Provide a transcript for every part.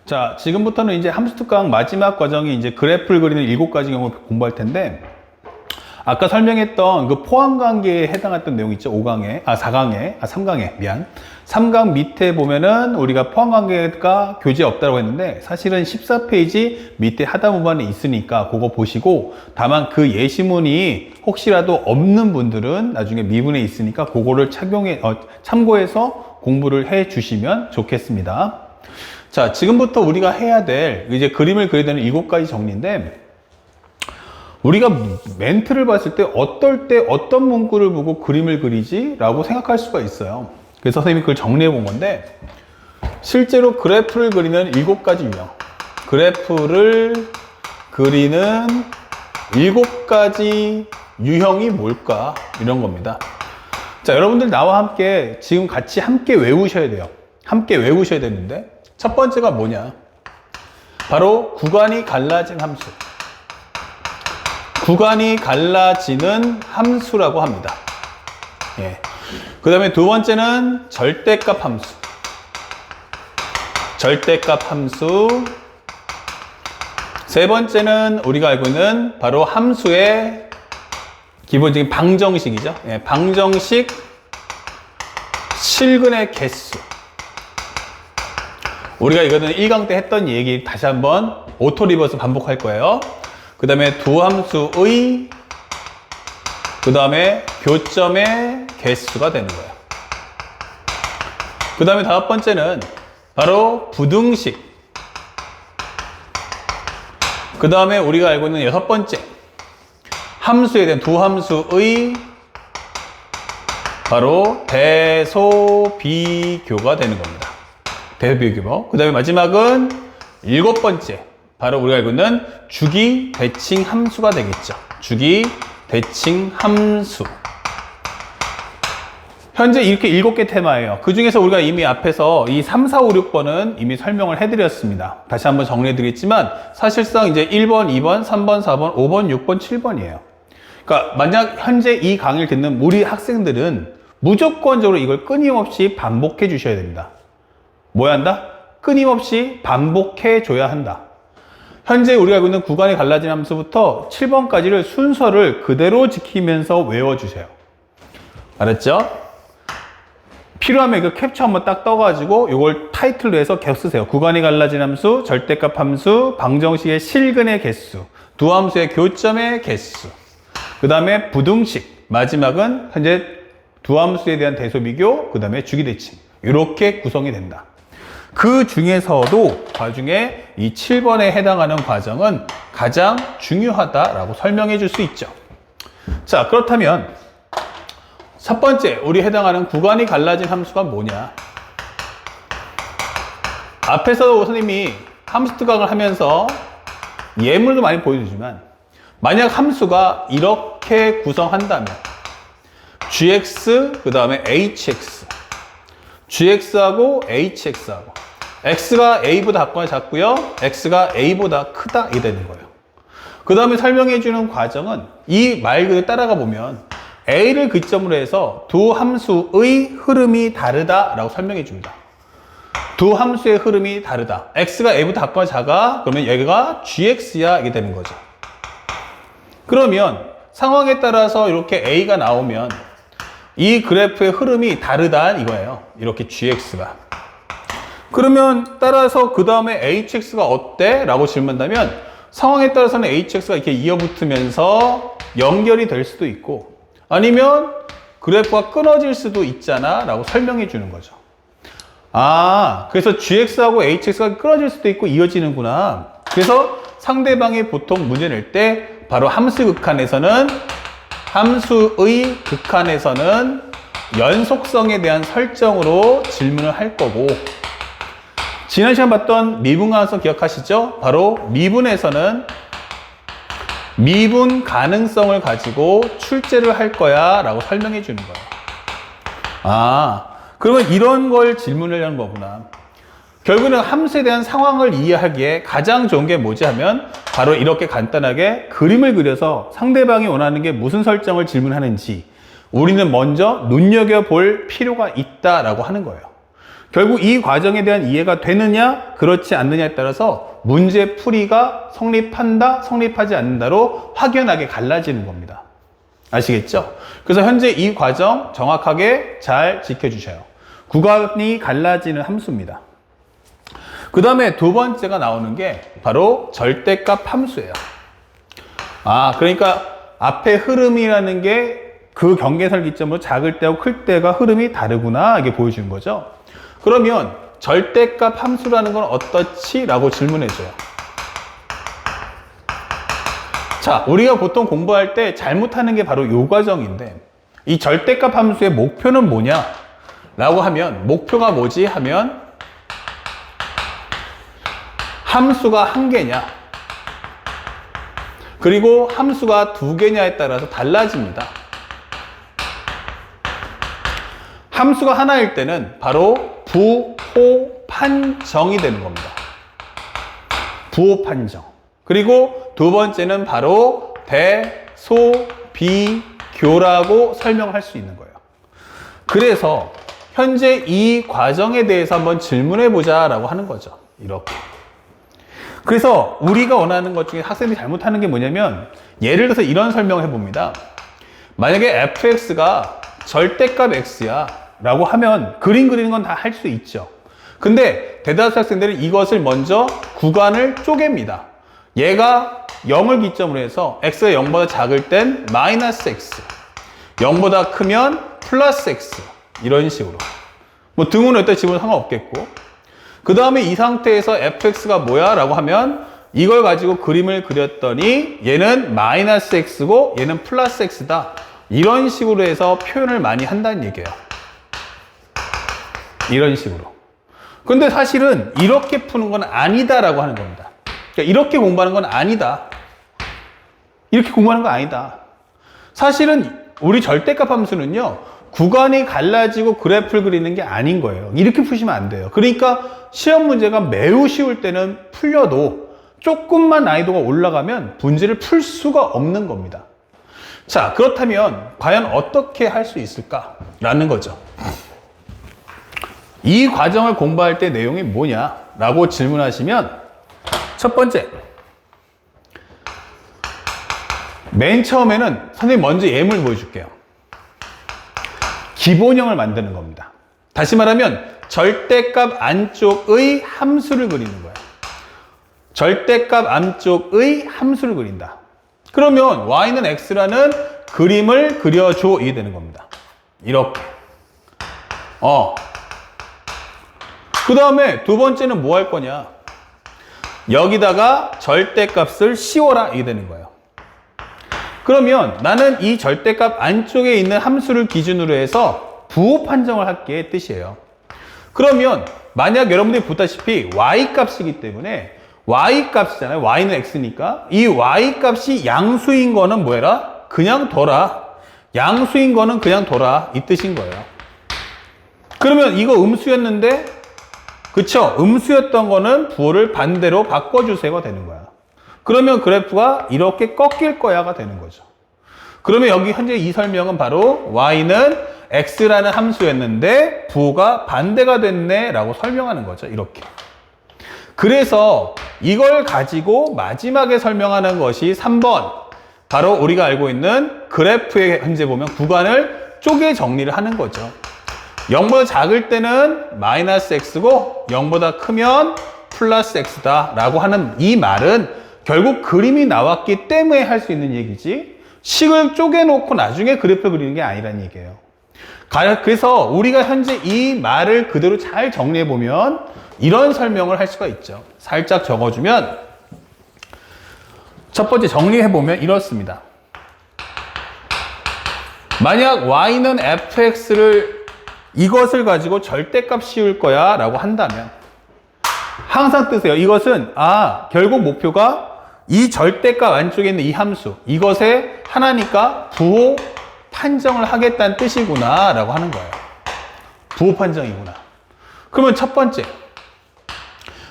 자, 지금부터는 이제 함수 특강 마지막 과정이 이제 그래프를 그리는 7가지 경우를 공부할 텐데, 아까 설명했던 그 포함관계에 해당했던 내용 있죠? 3강에, 미안. 3강 밑에 보면은 우리가 포함관계가 교재에 없다고 했는데, 사실은 14페이지 밑에 하단부분에 있으니까 그거 보시고, 다만 그 예시문이 혹시라도 없는 분들은 나중에 미분에 있으니까 그거를 참고해서 공부를 해 주시면 좋겠습니다. 자, 지금부터 우리가 해야 될 이제 그림을 그려야 되는 7가지 정리인데, 우리가 멘트를 봤을 때 어떨 때 어떤 문구를 보고 그림을 그리지? 라고 생각할 수가 있어요. 그래서 선생님이 그걸 정리해 본 건데, 실제로 그래프를 그리는 7가지 유형, 그래프를 그리는 7가지 유형이 뭘까? 이런 겁니다. 자, 여러분들 나와 함께 지금 같이 함께 외우셔야 돼요. 함께 외우셔야 되는데, 첫 번째가 뭐냐? 바로 구간이 갈라진 함수. 구간이 갈라지는 함수라고 합니다. 예. 그 다음에 두 번째는 절대값 함수. 절대값 함수. 세 번째는 우리가 알고 있는 바로 함수의 기본적인 방정식이죠. 예. 방정식 실근의 개수. 우리가 이거는 1강 때 했던 얘기 다시 한번 오토 리버스 반복할 거예요. 그 다음에 두 함수의 그 다음에 교점의 개수가 되는 거예요. 그 다음에 다섯 번째는 바로 부등식. 그 다음에 우리가 알고 있는 여섯 번째 함수에 대한 두 함수의 바로 대소비교가 되는 겁니다. 대소비교. 그 다음에 마지막은 7번째 바로 우리가 알고 있는 주기 대칭 함수가 되겠죠. 주기 대칭 함수. 현재 이렇게 7개 테마예요. 그 중에서 우리가 이미 앞에서 이 3, 4, 5, 6번은 이미 설명을 해드렸습니다. 다시 한번 정리해 드리겠지만 사실상 이제 1번, 2번, 3번, 4번, 5번, 6번, 7번이에요. 그러니까 만약 현재 이 강의를 듣는 우리 학생들은 무조건적으로 이걸 끊임없이 반복해 주셔야 됩니다. 뭐 한다? 끊임없이 반복해 줘야 한다. 현재 우리가 알고 있는 구간이 갈라진 함수부터 7번까지를 순서를 그대로 지키면서 외워주세요. 알았죠? 필요하면 이거 캡처 한번 딱 떠가지고 이걸 타이틀로 해서 계속 쓰세요. 구간이 갈라진 함수, 절대값 함수, 방정식의 실근의 개수, 두 함수의 교점의 개수, 그 다음에 부등식, 마지막은 현재 두 함수에 대한 대소비교, 그 다음에 주기대칭. 이렇게 구성이 된다. 그 중에서도 나중에 이 7번에 해당하는 과정은 가장 중요하다라고 설명해 줄 수 있죠. 자, 그렇다면 첫 번째 우리 해당하는 구간이 갈라진 함수가 뭐냐? 앞에서 선생님이 함수 특강을 하면서 예물도 많이 보여주지만 만약 함수가 이렇게 구성한다면 gx 그 다음에 hx gx하고 hx하고 x가 a보다 작거나 작고요, x가 a보다 크다 이 되는 거예요. 그 다음에 설명해 주는 과정은 이 말 그대로 따라가 보면 a를 기점으로 해서 두 함수의 흐름이 다르다라고 설명해 줍니다. 두 함수의 흐름이 다르다. x가 a보다 작거나 작아 그러면 여기가 gx야 이게 되는 거죠. 그러면 상황에 따라서 이렇게 a가 나오면 이 그래프의 흐름이 다르다 이거예요. 이렇게 gx가. 그러면 따라서 그 다음에 hx가 어때? 라고 질문한다면 상황에 따라서는 hx가 이렇게 이어붙으면서 연결이 될 수도 있고 아니면 그래프가 끊어질 수도 있잖아 라고 설명해 주는 거죠. 아, 그래서 gx하고 hx가 끊어질 수도 있고 이어지는구나. 그래서 상대방이 보통 문제 낼 때 바로 함수의 극한에서는 연속성에 대한 설정으로 질문을 할 거고, 지난 시간 봤던 미분 가능성 기억하시죠? 바로 미분에서는 미분 가능성을 가지고 출제를 할 거야 라고 설명해 주는 거예요. 아, 그러면 이런 걸 질문을 하는 거구나. 결국에는 함수에 대한 상황을 이해하기에 가장 좋은 게 뭐지 하면 바로 이렇게 간단하게 그림을 그려서 상대방이 원하는 게 무슨 설정을 질문하는지 우리는 먼저 눈여겨볼 필요가 있다라고 하는 거예요. 결국 이 과정에 대한 이해가 되느냐 그렇지 않느냐에 따라서 문제 풀이가 성립한다 성립하지 않는다로 확연하게 갈라지는 겁니다. 아시겠죠? 그래서 현재 이 과정 정확하게 잘 지켜주셔요. 구간이 갈라지는 함수입니다. 그 다음에 두 번째가 나오는 게 바로 절대값 함수예요. 그러니까 앞에 흐름이라는 게 그 경계선 기점으로 작을 때하고 클 때가 흐름이 다르구나 이게 보여주는 거죠. 그러면 절대값 함수라는 건 어떻지? 라고 질문해줘요. 자, 우리가 보통 공부할 때 잘못하는 게 바로 이 과정인데 이 절대값 함수의 목표는 뭐냐? 라고 하면 목표가 뭐지? 하면 함수가 한 개냐 그리고 함수가 두 개냐에 따라서 달라집니다. 함수가 하나일 때는 바로 부호판정이 되는 겁니다. 부호판정. 그리고 두 번째는 바로 대소비교라고 설명할 수 있는 거예요. 그래서 현재 이 과정에 대해서 한번 질문해 보자라고 하는 거죠. 이렇게. 그래서 우리가 원하는 것 중에 학생들이 잘못하는 게 뭐냐면 예를 들어서 이런 설명을 해봅니다. 만약에 fx가 절대값 x야 라고 하면 그림 그리는 건 다 할 수 있죠. 근데 대다수 학생들은 이것을 먼저 구간을 쪼갭니다. 얘가 0을 기점으로 해서 x가 0보다 작을 땐 마이너스 x 0보다 크면 플러스 x 이런 식으로 뭐 등호는 여기다 집어도 상관없겠고 그 다음에 이 상태에서 fx가 뭐야? 라고 하면 이걸 가지고 그림을 그렸더니 얘는 마이너스 x고 얘는 플러스 x다. 이런 식으로 해서 표현을 많이 한다는 얘기예요. 이런 식으로. 근데 사실은 이렇게 푸는 건 아니다라고 하는 겁니다. 그러니까 이렇게 공부하는 건 아니다. 이렇게 공부하는 건 아니다. 사실은 우리 절대값 함수는요. 구간이 갈라지고 그래프를 그리는 게 아닌 거예요. 이렇게 푸시면 안 돼요. 그러니까 시험 문제가 매우 쉬울 때는 풀려도 조금만 난이도가 올라가면 문제를 풀 수가 없는 겁니다. 자, 그렇다면 과연 어떻게 할 수 있을까라는 거죠. 이 과정을 공부할 때 내용이 뭐냐라고 질문하시면 첫 번째, 맨 처음에는 선생님 먼저 예물 보여줄게요. 기본형을 만드는 겁니다. 다시 말하면 절대값 안쪽의 함수를 그리는 거예요. 절대값 안쪽의 함수를 그린다. 그러면 y는 x라는 그림을 그려줘 이게 되는 겁니다. 이렇게. 그 다음에 두 번째는 뭐 할 거냐? 여기다가 절대값을 씌워라 이게 되는 거예요. 그러면 나는 이 절대값 안쪽에 있는 함수를 기준으로 해서 부호 판정을 할게 뜻이에요. 그러면 만약 여러분들이 보다시피 y값이기 때문에 y값이잖아요. y는 x니까 이 y값이 양수인 거는 뭐해라? 그냥 둬라. 양수인 거는 그냥 둬라 이 뜻인 거예요. 그러면 이거 음수였는데 그쵸? 음수였던 거는 부호를 반대로 바꿔주세요가 되는 거야. 그러면 그래프가 이렇게 꺾일 거야가 되는 거죠. 그러면 여기 현재 이 설명은 바로 y는 x라는 함수였는데 부호가 반대가 됐네 라고 설명하는 거죠. 이렇게. 그래서 이걸 가지고 마지막에 설명하는 것이 3번. 바로 우리가 알고 있는 그래프에 현재 보면 구간을 쪼개 정리를 하는 거죠. 0보다 작을 때는 마이너스 x고 0보다 크면 플러스 x다 라고 하는 이 말은 결국 그림이 나왔기 때문에 할 수 있는 얘기지 식을 쪼개놓고 나중에 그래프를 그리는 게 아니라는 얘기예요. 그래서 우리가 현재 이 말을 그대로 잘 정리해보면 이런 설명을 할 수가 있죠. 살짝 적어주면 첫 번째 정리해보면 이렇습니다. 만약 y는 fx를 이것을 가지고 절대값 씌울 거야 라고 한다면 항상 뜨세요. 이것은 결국 목표가 이 절대값 안쪽에 있는 이 함수 이것의 하나니까 부호 판정을 하겠다는 뜻이구나 라고 하는 거예요. 부호 판정이구나. 그러면 첫 번째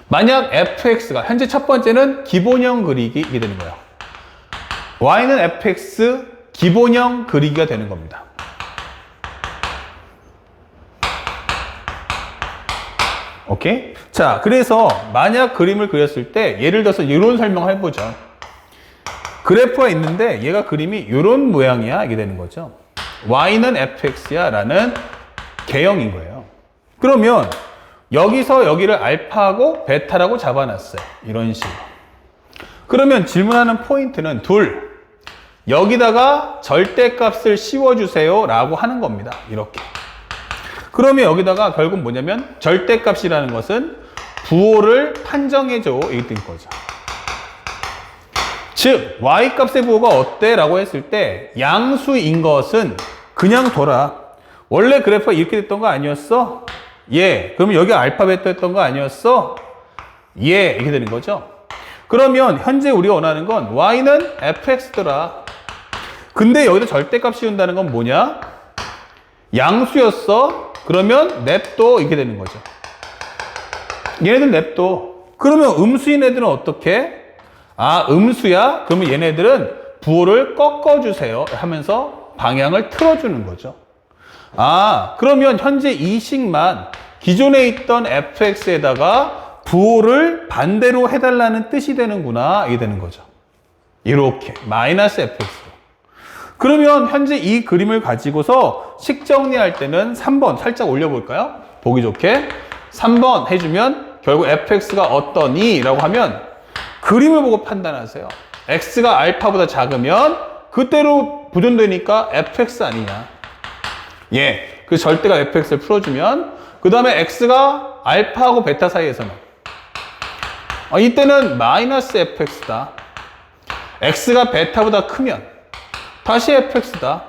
만약 fx가 현재 첫 번째는 기본형 그리기 이게 되는 거예요. y는 fx 기본형 그리기가 되는 겁니다. 오케이? 자, 그래서 만약 그림을 그렸을 때 예를 들어서 이런 설명을 해보죠. 그래프가 있는데 얘가 그림이 이런 모양이야 이게 되는 거죠. y는 fx야 라는 개형인 거예요. 그러면 여기서 여기를 알파하고 베타라고 잡아놨어요. 이런 식으로. 그러면 질문하는 포인트는 둘. 여기다가 절대값을 씌워주세요 라고 하는 겁니다. 이렇게. 그러면 여기다가 결국 뭐냐면 절대값이라는 것은 부호를 판정해줘 이게 된 거죠. 즉 y값의 부호가 어때? 라고 했을 때 양수인 것은 그냥 둬라. 원래 그래프가 이렇게 됐던 거 아니었어? 예. 그러면 여기 알파 베타 했던 거 아니었어? 예. 이렇게 되는 거죠. 그러면 현재 우리가 원하는 건 y는 fx더라. 근데 여기다 절대값 씌운다는 건 뭐냐? 양수였어? 그러면 냅둬 이렇게 되는 거죠. 얘네들 냅둬. 그러면 음수인 애들은 어떻게? 아, 음수야? 그러면 얘네들은 부호를 꺾어주세요 하면서 방향을 틀어주는 거죠. 아, 그러면 현재 이 식만 기존에 있던 fx에다가 부호를 반대로 해달라는 뜻이 되는구나 이게 되는 거죠. 이렇게 마이너스 fx. 그러면 현재 이 그림을 가지고서 식 정리할 때는 3번 살짝 올려볼까요? 보기 좋게 3번 해주면 결국 fx가 어떠니? 라고 하면 그림을 보고 판단하세요. x가 알파보다 작으면 그대로 부존되니까 fx 아니냐. 예, 그 절대가 fx를 풀어주면 그 다음에 x가 알파하고 베타 사이에서는 이때는 마이너스 fx다. x가 베타보다 크면 다시 fx다.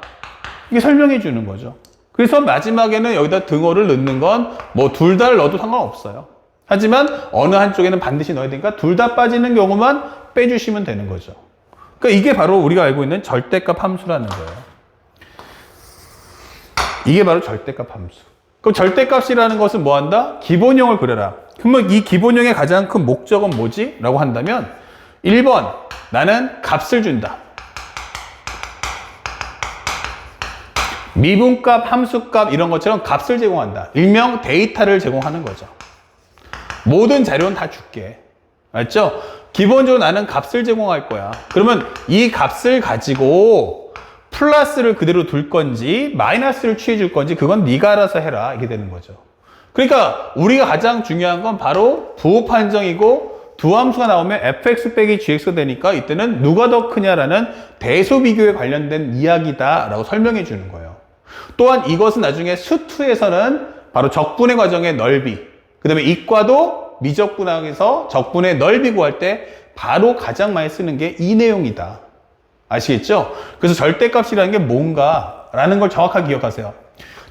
이게 설명해 주는 거죠. 그래서 마지막에는 여기다 등호를 넣는 건 뭐 둘 다를 넣어도 상관없어요. 하지만 어느 한쪽에는 반드시 넣어야 되니까 둘 다 빠지는 경우만 빼주시면 되는 거죠. 그러니까 이게 바로 우리가 알고 있는 절대값 함수라는 거예요. 이게 바로 절대값 함수. 그럼 절대값이라는 것은 뭐 한다? 기본형을 그려라. 그러면 이 기본형의 가장 큰 목적은 뭐지? 라고 한다면 1번 나는 값을 준다. 미분값, 함수값 이런 것처럼 값을 제공한다. 일명 데이터를 제공하는 거죠. 모든 자료는 다 줄게. 맞죠? 기본적으로 나는 값을 제공할 거야. 그러면 이 값을 가지고 플러스를 그대로 둘 건지 마이너스를 취해 줄 건지 그건 네가 알아서 해라. 이게 되는 거죠. 그러니까 우리가 가장 중요한 건 바로 부호 판정이고 두 함수가 나오면 fx 빼기 gx가 되니까 이때는 누가 더 크냐라는 대소 비교에 관련된 이야기다라고 설명해 주는 거예요. 또한 이것은 나중에 수투에서는 바로 적분의 과정의 넓이, 그 다음에 이과도 미적분학에서 적분의 넓이 구할 때 바로 가장 많이 쓰는 게 이 내용이다. 아시겠죠? 그래서 절대값이라는 게 뭔가라는 걸 정확하게 기억하세요.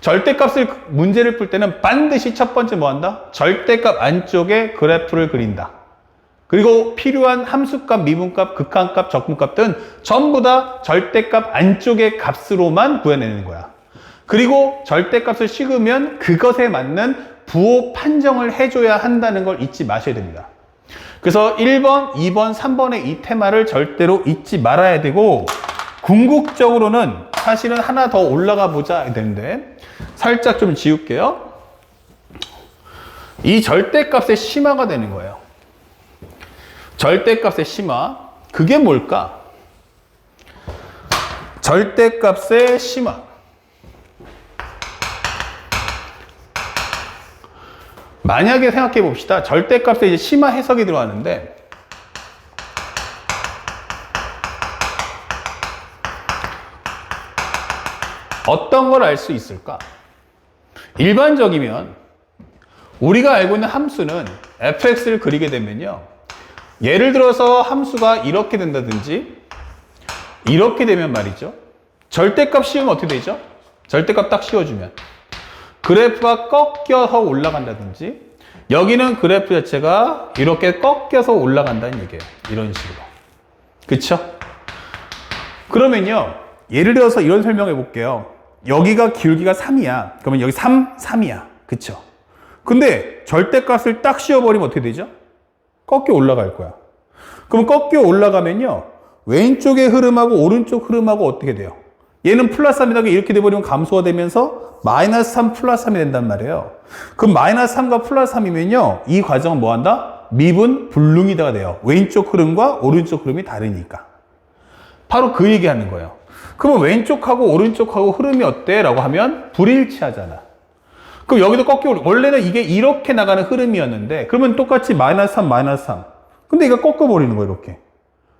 절대값을 문제를 풀 때는 반드시 첫 번째 뭐 한다? 절대값 안쪽에 그래프를 그린다. 그리고 필요한 함수값, 미분값, 극한값, 적분값 등 전부 다 절대값 안쪽의 값으로만 구해내는 거야. 그리고 절대값을 씌우면 그것에 맞는 부호 판정을 해줘야 한다는 걸 잊지 마셔야 됩니다. 그래서 1번, 2번, 3번의 이 테마를 절대로 잊지 말아야 되고 궁극적으로는 사실은 하나 더 올라가 보자 되는데 살짝 좀 지울게요. 이 절대값의 심화가 되는 거예요. 절대값의 심화, 그게 뭘까? 절대값의 심화. 만약에 생각해 봅시다. 절대값에 이제 심화 해석이 들어가는데 어떤 걸 알 수 있을까? 일반적이면 우리가 알고 있는 함수는 fx를 그리게 되면요. 예를 들어서 함수가 이렇게 된다든지 이렇게 되면 말이죠. 절대값 씌우면 어떻게 되죠? 절대값 딱 씌워주면 그래프가 꺾여서 올라간다든지 여기는 그래프 자체가 이렇게 꺾여서 올라간다는 얘기예요. 이런 식으로. 그쵸? 그러면요. 예를 들어서 이런 설명해 볼게요. 여기가 기울기가 3이야. 그러면 여기 3이야. 그쵸? 근데 절대값을 딱 씌워버리면 어떻게 되죠? 꺾여 올라갈 거야. 그럼 꺾여 올라가면요. 왼쪽의 흐름하고 오른쪽 흐름하고 어떻게 돼요? 얘는 플러스 3이라고 이렇게 돼버리면 감소가 되면서 마이너스 3 플러스 3이 된단 말이에요. 그럼 마이너스 3과 플러스 3이면요. 이 과정은 뭐 한다? 미분 불능이다가 돼요. 왼쪽 흐름과 오른쪽 흐름이 다르니까. 바로 그 얘기하는 거예요. 그러면 왼쪽하고 오른쪽하고 흐름이 어때? 라고 하면 불일치하잖아. 그럼 여기도 꺾여, 원래는 이게 이렇게 나가는 흐름이었는데, 그러면 똑같이 마이너스 3, 마이너스 3. 근데 얘가 꺾어버리는 거예요, 이렇게.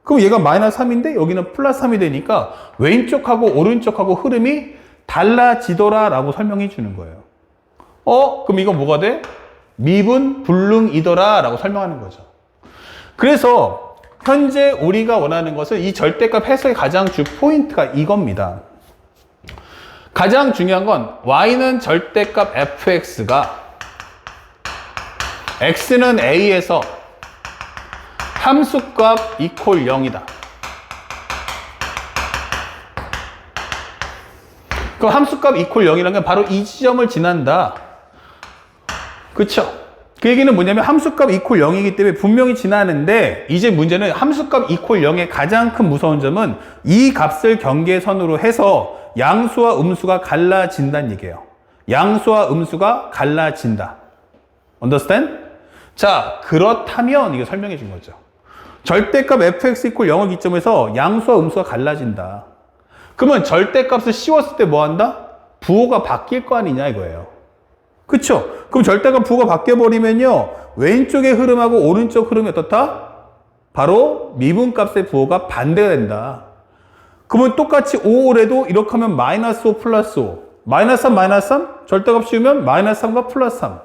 그럼 얘가 마이너스 3인데, 여기는 플러스 3이 되니까, 왼쪽하고 오른쪽하고 흐름이 달라지더라 라고 설명해 주는 거예요. 그럼 이거 뭐가 돼? 미분 불능이더라 라고 설명하는 거죠. 그래서, 현재 우리가 원하는 것은 이 절대값 해석의 가장 주 포인트가 이겁니다. 가장 중요한 건 y는 절대값 fx가 x는 a에서 함수값 equal 0이다. 그럼 함수값 equal 0이라는 건 바로 이 지점을 지난다. 그쵸? 그 얘기는 뭐냐면 함수값 equal 0이기 때문에 분명히 지나는데 이제 문제는 함수값 equal 0의 가장 큰 무서운 점은 이 값을 경계선으로 해서 양수와 음수가 갈라진다는 얘기예요. 양수와 음수가 갈라진다. Understand? 자, 그렇다면 이거 설명해 준 거죠. 절대값 fx equal 0을 기점에서 양수와 음수가 갈라진다. 그러면 절대값을 씌웠을 때 뭐 한다? 부호가 바뀔 거 아니냐 이거예요. 그쵸? 그럼 절대값 부호가 바뀌어버리면요. 왼쪽의 흐름하고 오른쪽 흐름이 어떻다? 바로 미분값의 부호가 반대가 된다. 그러면 똑같이 5래도 이렇게 하면 마이너스 5 플러스 5. 마이너스 3 마이너스 3? 절대값 씌우면 마이너스 3과 플러스 3.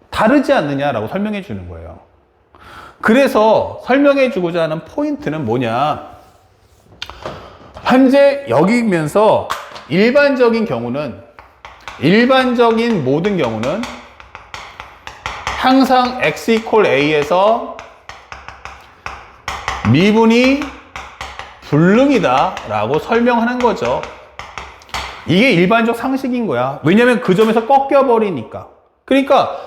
다르지 않느냐라고 설명해 주는 거예요. 그래서 설명해 주고자 하는 포인트는 뭐냐? 현재 여기면서 일반적인 모든 경우는 항상 x equal a에서 미분이 불능이다 라고 설명하는 거죠. 이게 일반적 상식인 거야. 왜냐면 그 점에서 꺾여버리니까. 그러니까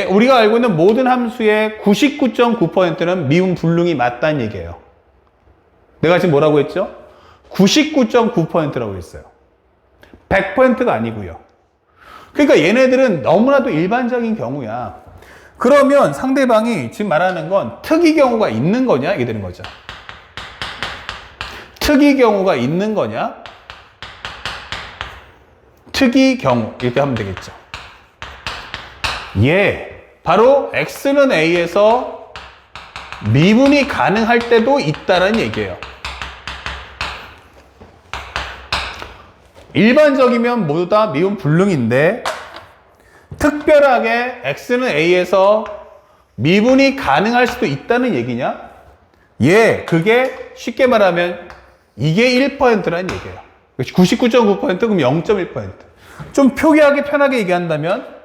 우리가 알고 있는 모든 함수의 99.9%는 미분 불능이 맞다는 얘기예요. 내가 지금 뭐라고 했죠? 99.9%라고 했어요. 100%가 아니고요. 그러니까 얘네들은 너무나도 일반적인 경우야. 그러면 상대방이 지금 말하는 건 특이 경우가 있는 거냐? 이게 되는 거죠. 특이 경우가 있는 거냐? 특이 경우 이렇게 하면 되겠죠. 바로 x는 a에서 미분이 가능할 때도 있다는 얘기예요. 일반적이면 모두 다 미분 불능인데 특별하게 x는 a에서 미분이 가능할 수도 있다는 얘기냐? 그게 쉽게 말하면 이게 1%라는 얘기예요. 99.9% 그럼 0.1%. 좀 표기하기 편하게 얘기한다면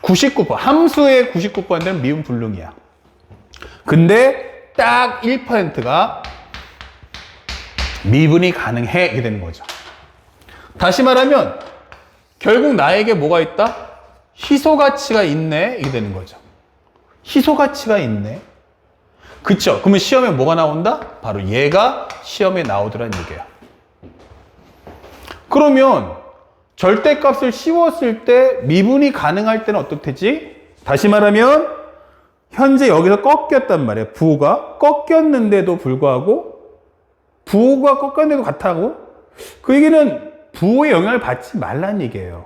99%, 함수의 99%는 미분 불능이야. 근데 딱 1%가 미분이 가능해 이렇게 되는 거죠. 다시 말하면 결국 나에게 뭐가 있다? 희소가치가 있네 이렇게 되는 거죠. 희소가치가 있네. 그쵸? 그러면 시험에 뭐가 나온다? 바로 얘가 시험에 나오더란 얘기예요. 그러면 절대값을 씌웠을 때 미분이 가능할 때는 어떻대지? 다시 말하면 현재 여기서 꺾였단 말이에요. 부호가 꺾였는데도 불구하고 부호가 꺾였는데도 같다고? 그 얘기는 부호의 영향을 받지 말라는 얘기예요.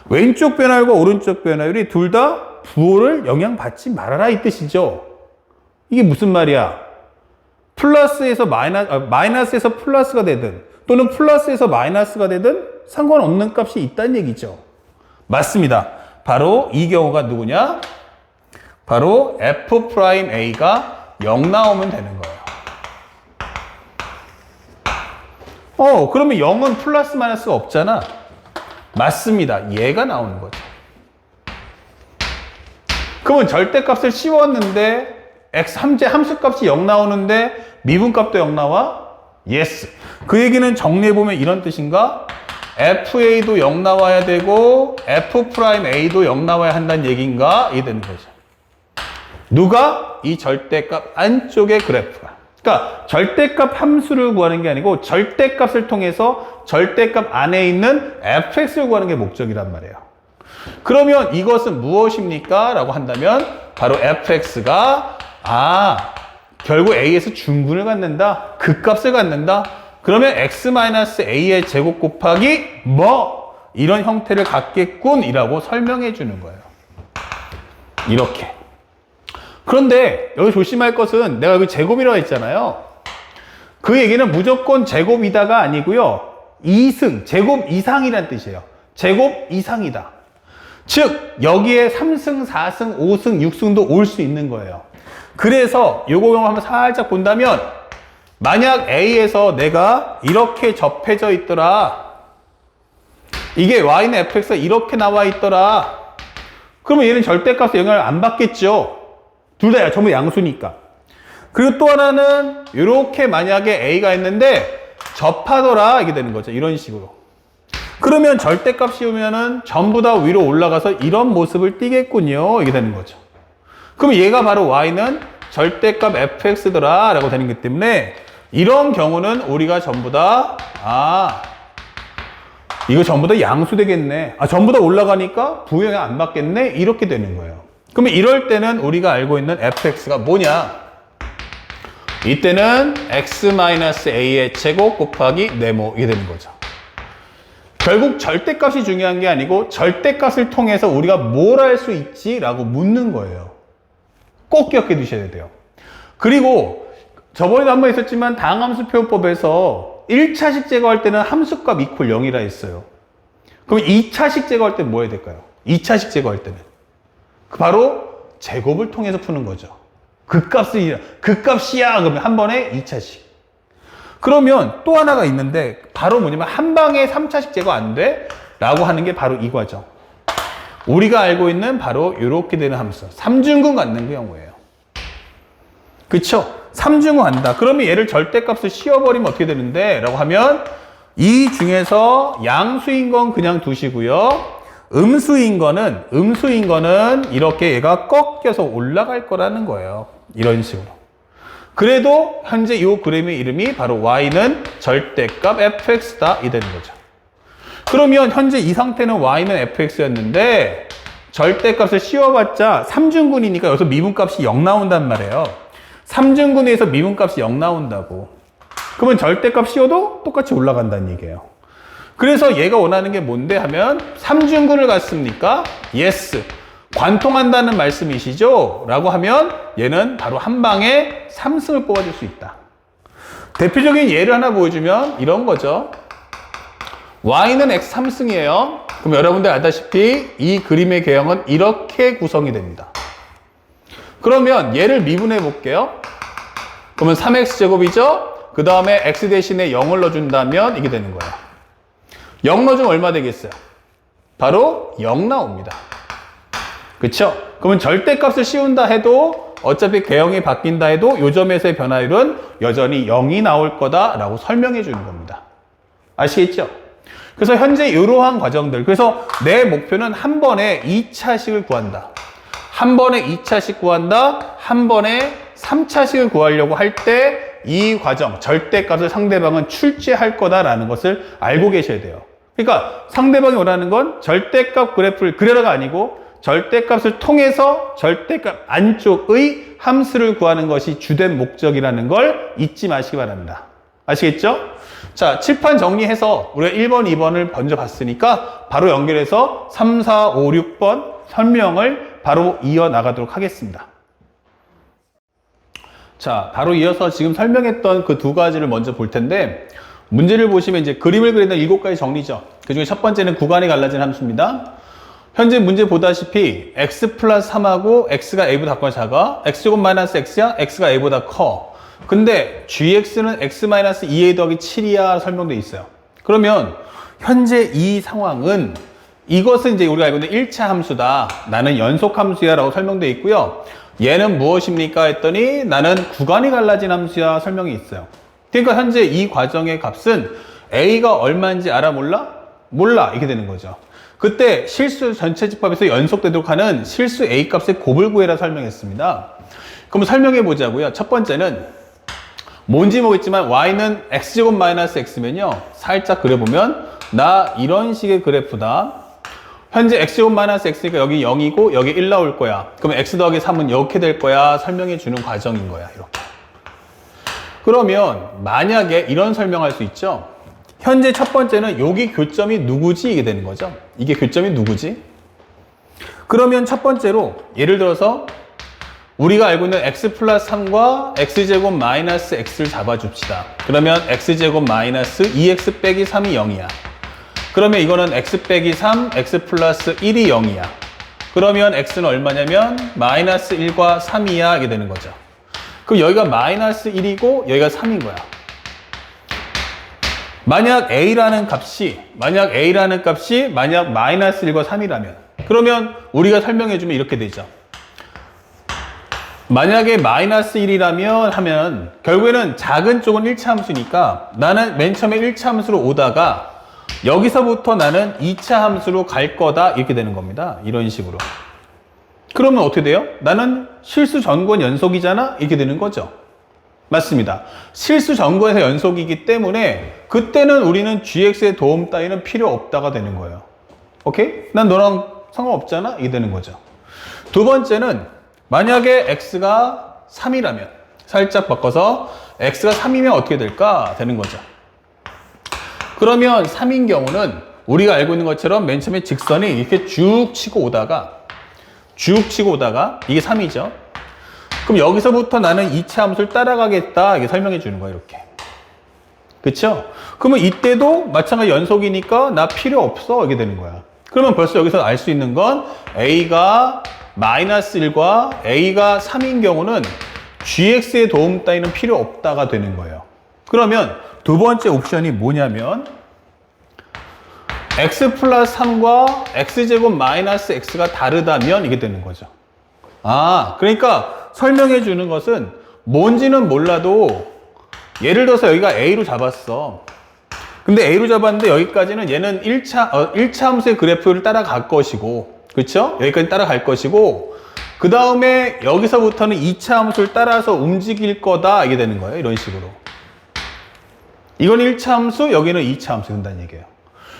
왼쪽 변화율과 오른쪽 변화율이 둘 다 부호를 영향받지 말아라 이 뜻이죠. 이게 무슨 말이야? 플러스에서 마이너스에서 플러스가 되든 또는 플러스에서 마이너스가 되든 상관없는 값이 있다는 얘기죠. 맞습니다. 바로 이 경우가 누구냐? 바로 f'a가 0 나오면 되는 거예요. 그러면 0은 플러스 마이너스가 없잖아. 맞습니다. 얘가 나오는 거죠. 그러면 절대값을 씌웠는데 함수값이 0 나오는데 미분값도 0 나와? Yes. 그 얘기는 정리해보면 이런 뜻인가? FA도 0 나와야 되고 F'A도 0 나와야 한다는 얘기인가? 이게 되는 거죠. 누가? 이 절대값 안쪽의 그래프가. 그러니까 절대값 함수를 구하는 게 아니고 절대값을 통해서 절대값 안에 있는 fx를 구하는 게 목적이란 말이에요. 그러면 이것은 무엇입니까? 라고 한다면 바로 fx가 결국 a에서 중근을 갖는다. 극값을 갖는다. 그러면 x-a의 제곱 곱하기 이런 형태를 갖겠군 이라고 설명해 주는 거예요. 이렇게. 그런데 여기 조심할 것은 내가 여기 제곱이라고 했잖아요. 그 얘기는 무조건 제곱이다가 아니고요. 이승, 제곱 이상이란 뜻이에요. 제곱 이상이다. 즉 여기에 3승, 4승, 5승, 6승도 올 수 있는 거예요. 그래서 요거 한번 살짝 본다면 만약 A에서 내가 이렇게 접해져 있더라. 이게 y는 fx가 이렇게 나와 있더라. 그러면 얘는 절대값에 영향을 안 받겠죠. 둘 다 전부 양수니까. 그리고 또 하나는 이렇게 만약에 a가 있는데 접하더라 이게 되는 거죠. 이런 식으로. 그러면 절대값 씌우면은 전부 다 위로 올라가서 이런 모습을 띠겠군요. 이게 되는 거죠. 그럼 얘가 바로 y는 절대값 fx더라 라고 되는 거기 때문에 이런 경우는 우리가 전부 다 이거 전부 다 양수 되겠네. 전부 다 올라가니까 부여에 안 받겠네. 이렇게 되는 거예요. 그러면 이럴 때는 우리가 알고 있는 fx가 뭐냐? 이때는 x-a의 제곱 곱하기 네모 이게 되는 거죠. 결국 절대값이 중요한 게 아니고 절대값을 통해서 우리가 뭘 할 수 있지? 라고 묻는 거예요. 꼭 기억해 두셔야 돼요. 그리고 저번에도 한번 있었지만 다항함수 표현법에서 1차식 제거할 때는 함수값 이퀄 0이라 했어요. 그럼 2차식 제거할 때는 뭐 해야 될까요? 2차식 제거할 때는 바로 제곱을 통해서 푸는 거죠. 극값이야 그러면 한 번에 2차식. 그러면 또 하나가 있는데 바로 뭐냐면 한 방에 3차식 제거 안 돼? 라고 하는 게 바로 이 과정. 우리가 알고 있는 바로 이렇게 되는 함수 3중근 갖는 그 경우예요. 그쵸? 3중근 한다. 그러면 얘를 절대값을 씌워버리면 어떻게 되는데? 라고 하면 이 중에서 양수인 건 그냥 두시고요. 음수인 거는 이렇게 얘가 꺾여서 올라갈 거라는 거예요. 이런 식으로. 그래도 현재 이 그림의 이름이 바로 y는 절대값 fx다 이 되는 거죠. 그러면 현재 이 상태는 y는 fx였는데 절대값을 씌워봤자 3중근이니까 여기서 미분값이 0 나온단 말이에요. 3중근에서 미분값이 0 나온다고. 그러면 절대값 씌워도 똑같이 올라간다는 얘기예요. 그래서 얘가 원하는 게 뭔데 하면 3중근을 갖습니까? yes. 관통한다는 말씀이시죠? 라고 하면 얘는 바로 한 방에 3승을 뽑아줄 수 있다. 대표적인 예를 하나 보여주면 이런 거죠. y는 x 3승이에요. 그럼 여러분들 알다시피 이 그림의 개형은 이렇게 구성이 됩니다. 그러면 얘를 미분해 볼게요. 그러면 3x제곱이죠? 그 다음에 x 대신에 0을 넣어준다면 이게 되는 거예요. 0 넣어주면 얼마 되겠어요? 바로 0 나옵니다. 그쵸? 그러면 절대값을 씌운다 해도 어차피 개형이 바뀐다 해도 요 점에서의 변화율은 여전히 0이 나올 거다라고 설명해 주는 겁니다. 아시겠죠? 그래서 현재 이러한 과정들. 그래서 내 목표는 한 번에 2차식을 구한다. 한 번에 2차식 구한다. 한 번에 3차식을 구하려고 할 때 이 과정, 절대값을 상대방은 출제할 거다라는 것을 알고 계셔야 돼요. 그러니까 상대방이 원하는 건 절대값 그래프를 그려라가 아니고 절대값을 통해서 절대값 안쪽의 함수를 구하는 것이 주된 목적이라는 걸 잊지 마시기 바랍니다. 아시겠죠? 자, 칠판 정리해서 우리가 1번, 2번을 먼저 봤으니까 바로 연결해서 3, 4, 5, 6번 설명을 바로 이어나가도록 하겠습니다. 자, 바로 이어서 지금 설명했던 그 두 가지를 먼저 볼 텐데 문제를 보시면 이제 그림을 그리는 7가지 정리죠. 그 중에 첫 번째는 구간이 갈라진 함수입니다. 현재 문제 보다시피 x 플러스 3하고 x가 a보다 작아 x제곱 마이너스 x야 x가 a보다 커. 근데 gx는 x 마이너스 2a 더하기 7이야 설명되어 있어요. 그러면 현재 이 상황은 이것은 이제 우리가 알고 있는 1차 함수다. 나는 연속 함수야 라고 설명되어 있고요. 얘는 무엇입니까 했더니 나는 구간이 갈라진 함수야 설명이 있어요. 그러니까 현재 이 과정의 값은 a가 얼마인지 알아 몰라? 몰라 이렇게 되는 거죠. 그때 실수 전체 집합에서 연속되도록 하는 실수 a 값의 곱을 구해라 설명했습니다. 그럼 설명해 보자고요. 첫 번째는 뭔지 모르겠지만 y는 x제곱 마이너스 x면요. 살짝 그려보면 나 이런 식의 그래프다. 현재 x제곱 마이너스 x니까 여기 0이고 여기 1 나올 거야. 그러면 x 더하기 3은 이렇게 될 거야. 설명해 주는 과정인 거야. 이렇게. 그러면 만약에 이런 설명할 수 있죠. 현재 첫 번째는 여기 교점이 누구지? 이게 되는 거죠. 이게 교점이 누구지? 그러면 첫 번째로 예를 들어서 우리가 알고 있는 x 플러스 3과 x제곱 마이너스 x를 잡아줍시다. 그러면 x제곱 마이너스 2x 빼기 3이 0이야. 그러면 이거는 x 빼기 3, x 플러스 1이 0이야. 그러면 x는 얼마냐면 마이너스 1과 3이야. 이게 되는 거죠. 그럼 여기가 마이너스 1이고 여기가 3인 거야. 만약 a라는 값이 만약 마이너스 1과 3이라면 그러면 우리가 설명해주면 이렇게 되죠. 만약에 마이너스 1이라면 하면 결국에는 작은 쪽은 1차 함수니까 나는 맨 처음에 1차 함수로 오다가 여기서부터 나는 2차 함수로 갈 거다 이렇게 되는 겁니다. 이런 식으로. 그러면 어떻게 돼요? 나는 실수 전권 연속이잖아? 이렇게 되는 거죠. 맞습니다. 실수 전권에서 연속이기 때문에 그때는 우리는 gx의 도움 따위는 필요 없다가 되는 거예요. 오케이? 난 너랑 상관없잖아? 이게 되는 거죠. 두 번째는 만약에 x가 3이라면 살짝 바꿔서 x가 3이면 어떻게 될까? 되는 거죠. 그러면 3인 경우는 우리가 알고 있는 것처럼 맨 처음에 직선이 이렇게 쭉 치고 오다가 이게 3이죠. 그럼 여기서부터 나는 2차 함수를 따라가겠다. 이게 설명해 주는 거예요. 이렇게. 그쵸? 그러면 이때도 마찬가지 연속이니까 나 필요 없어. 이게 되는 거야. 그러면 벌써 여기서 알 수 있는 건 a가 마이너스 1과 a가 3인 경우는 gx의 도움 따위는 필요 없다가 되는 거예요. 그러면 두 번째 옵션이 뭐냐면 x 플러스 3과 x제곱 마이너스 x가 다르다면 이게 되는 거죠. 그러니까 설명해 주는 것은 뭔지는 몰라도 예를 들어서 여기가 a로 잡았어. 근데 a로 잡았는데 여기까지는 얘는 1차 함수의 그래프를 따라갈 것이고 그쵸? 여기까지 따라갈 것이고 그 다음에 여기서부터는 2차 함수를 따라서 움직일 거다 이게 되는 거예요. 이런 식으로. 이건 1차 함수, 여기는 2차 함수 된다는 얘기예요.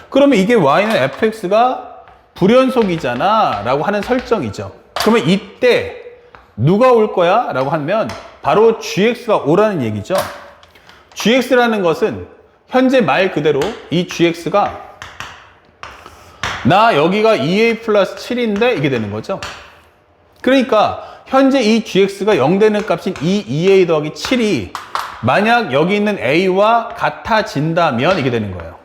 그러면 이게 y는 fx가 불연속이잖아 라고 하는 설정이죠. 그러면 이때 누가 올 거야? 라고 하면 바로 gx가 오라는 얘기죠. gx라는 것은 현재 말 그대로 이 gx가 나 여기가 2a 플러스 7인데 이게 되는 거죠. 그러니까 현재 이 gx가 0 되는 값인 이 2a 더하기 7이 만약 여기 있는 a와 같아진다면 이게 되는 거예요.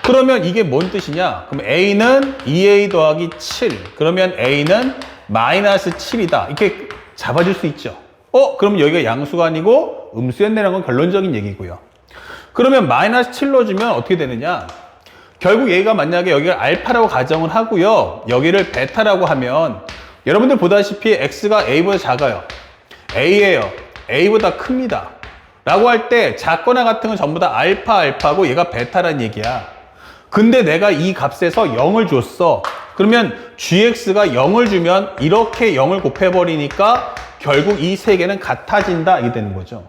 그러면 이게 뭔 뜻이냐? 그럼 a는 2a 더하기 7. 그러면 a는 마이너스 7이다. 이렇게 잡아줄 수 있죠. 그럼 여기가 양수가 아니고 음수였네라는 건 결론적인 얘기고요. 그러면 마이너스 7로 주면 어떻게 되느냐? 결국 얘가 만약에 여기가 알파라고 가정을 하고요. 여기를 베타라고 하면 여러분들 보다시피 x가 a보다 작아요. a예요. a보다 큽니다. 라고 할 때 작거나 같은 건 전부 다 알파고 얘가 베타란 얘기야. 근데 내가 이 값에서 0을 줬어. 그러면 gx가 0을 주면 이렇게 0을 곱해버리니까 결국 이 세 개는 같아진다. 이게 되는 거죠.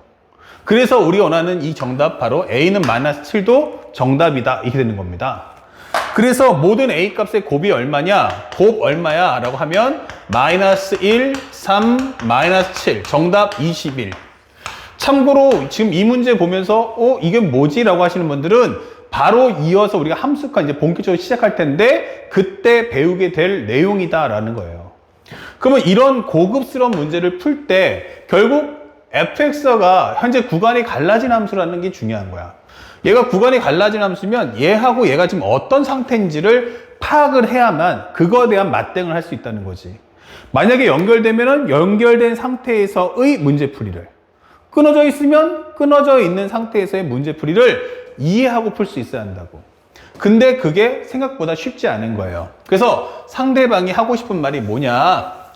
그래서 우리가 원하는 이 정답 바로 a는 마이너스 7도 정답이다. 이렇게 되는 겁니다. 그래서 모든 a 값의 곱이 얼마냐? 곱 얼마야? 라고 하면 마이너스 1, 3, 마이너스 7. 정답 21. 참고로 지금 이 문제 보면서 이게 뭐지? 라고 하시는 분들은 바로 이어서 우리가 함수과 이제 본격적으로 시작할 텐데 그때 배우게 될 내용이다라는 거예요. 그러면 이런 고급스러운 문제를 풀 때 결국 fx가 현재 구간이 갈라진 함수라는 게 중요한 거야. 얘가 구간이 갈라진 함수면 얘하고 얘가 지금 어떤 상태인지를 파악을 해야만 그거에 대한 맞대응을 할 수 있다는 거지. 만약에 연결되면은 연결된 상태에서의 문제풀이를, 끊어져 있으면 끊어져 있는 상태에서의 문제풀이를 이해하고 풀 수 있어야 한다고. 근데 그게 생각보다 쉽지 않은 거예요. 그래서 상대방이 하고 싶은 말이 뭐냐?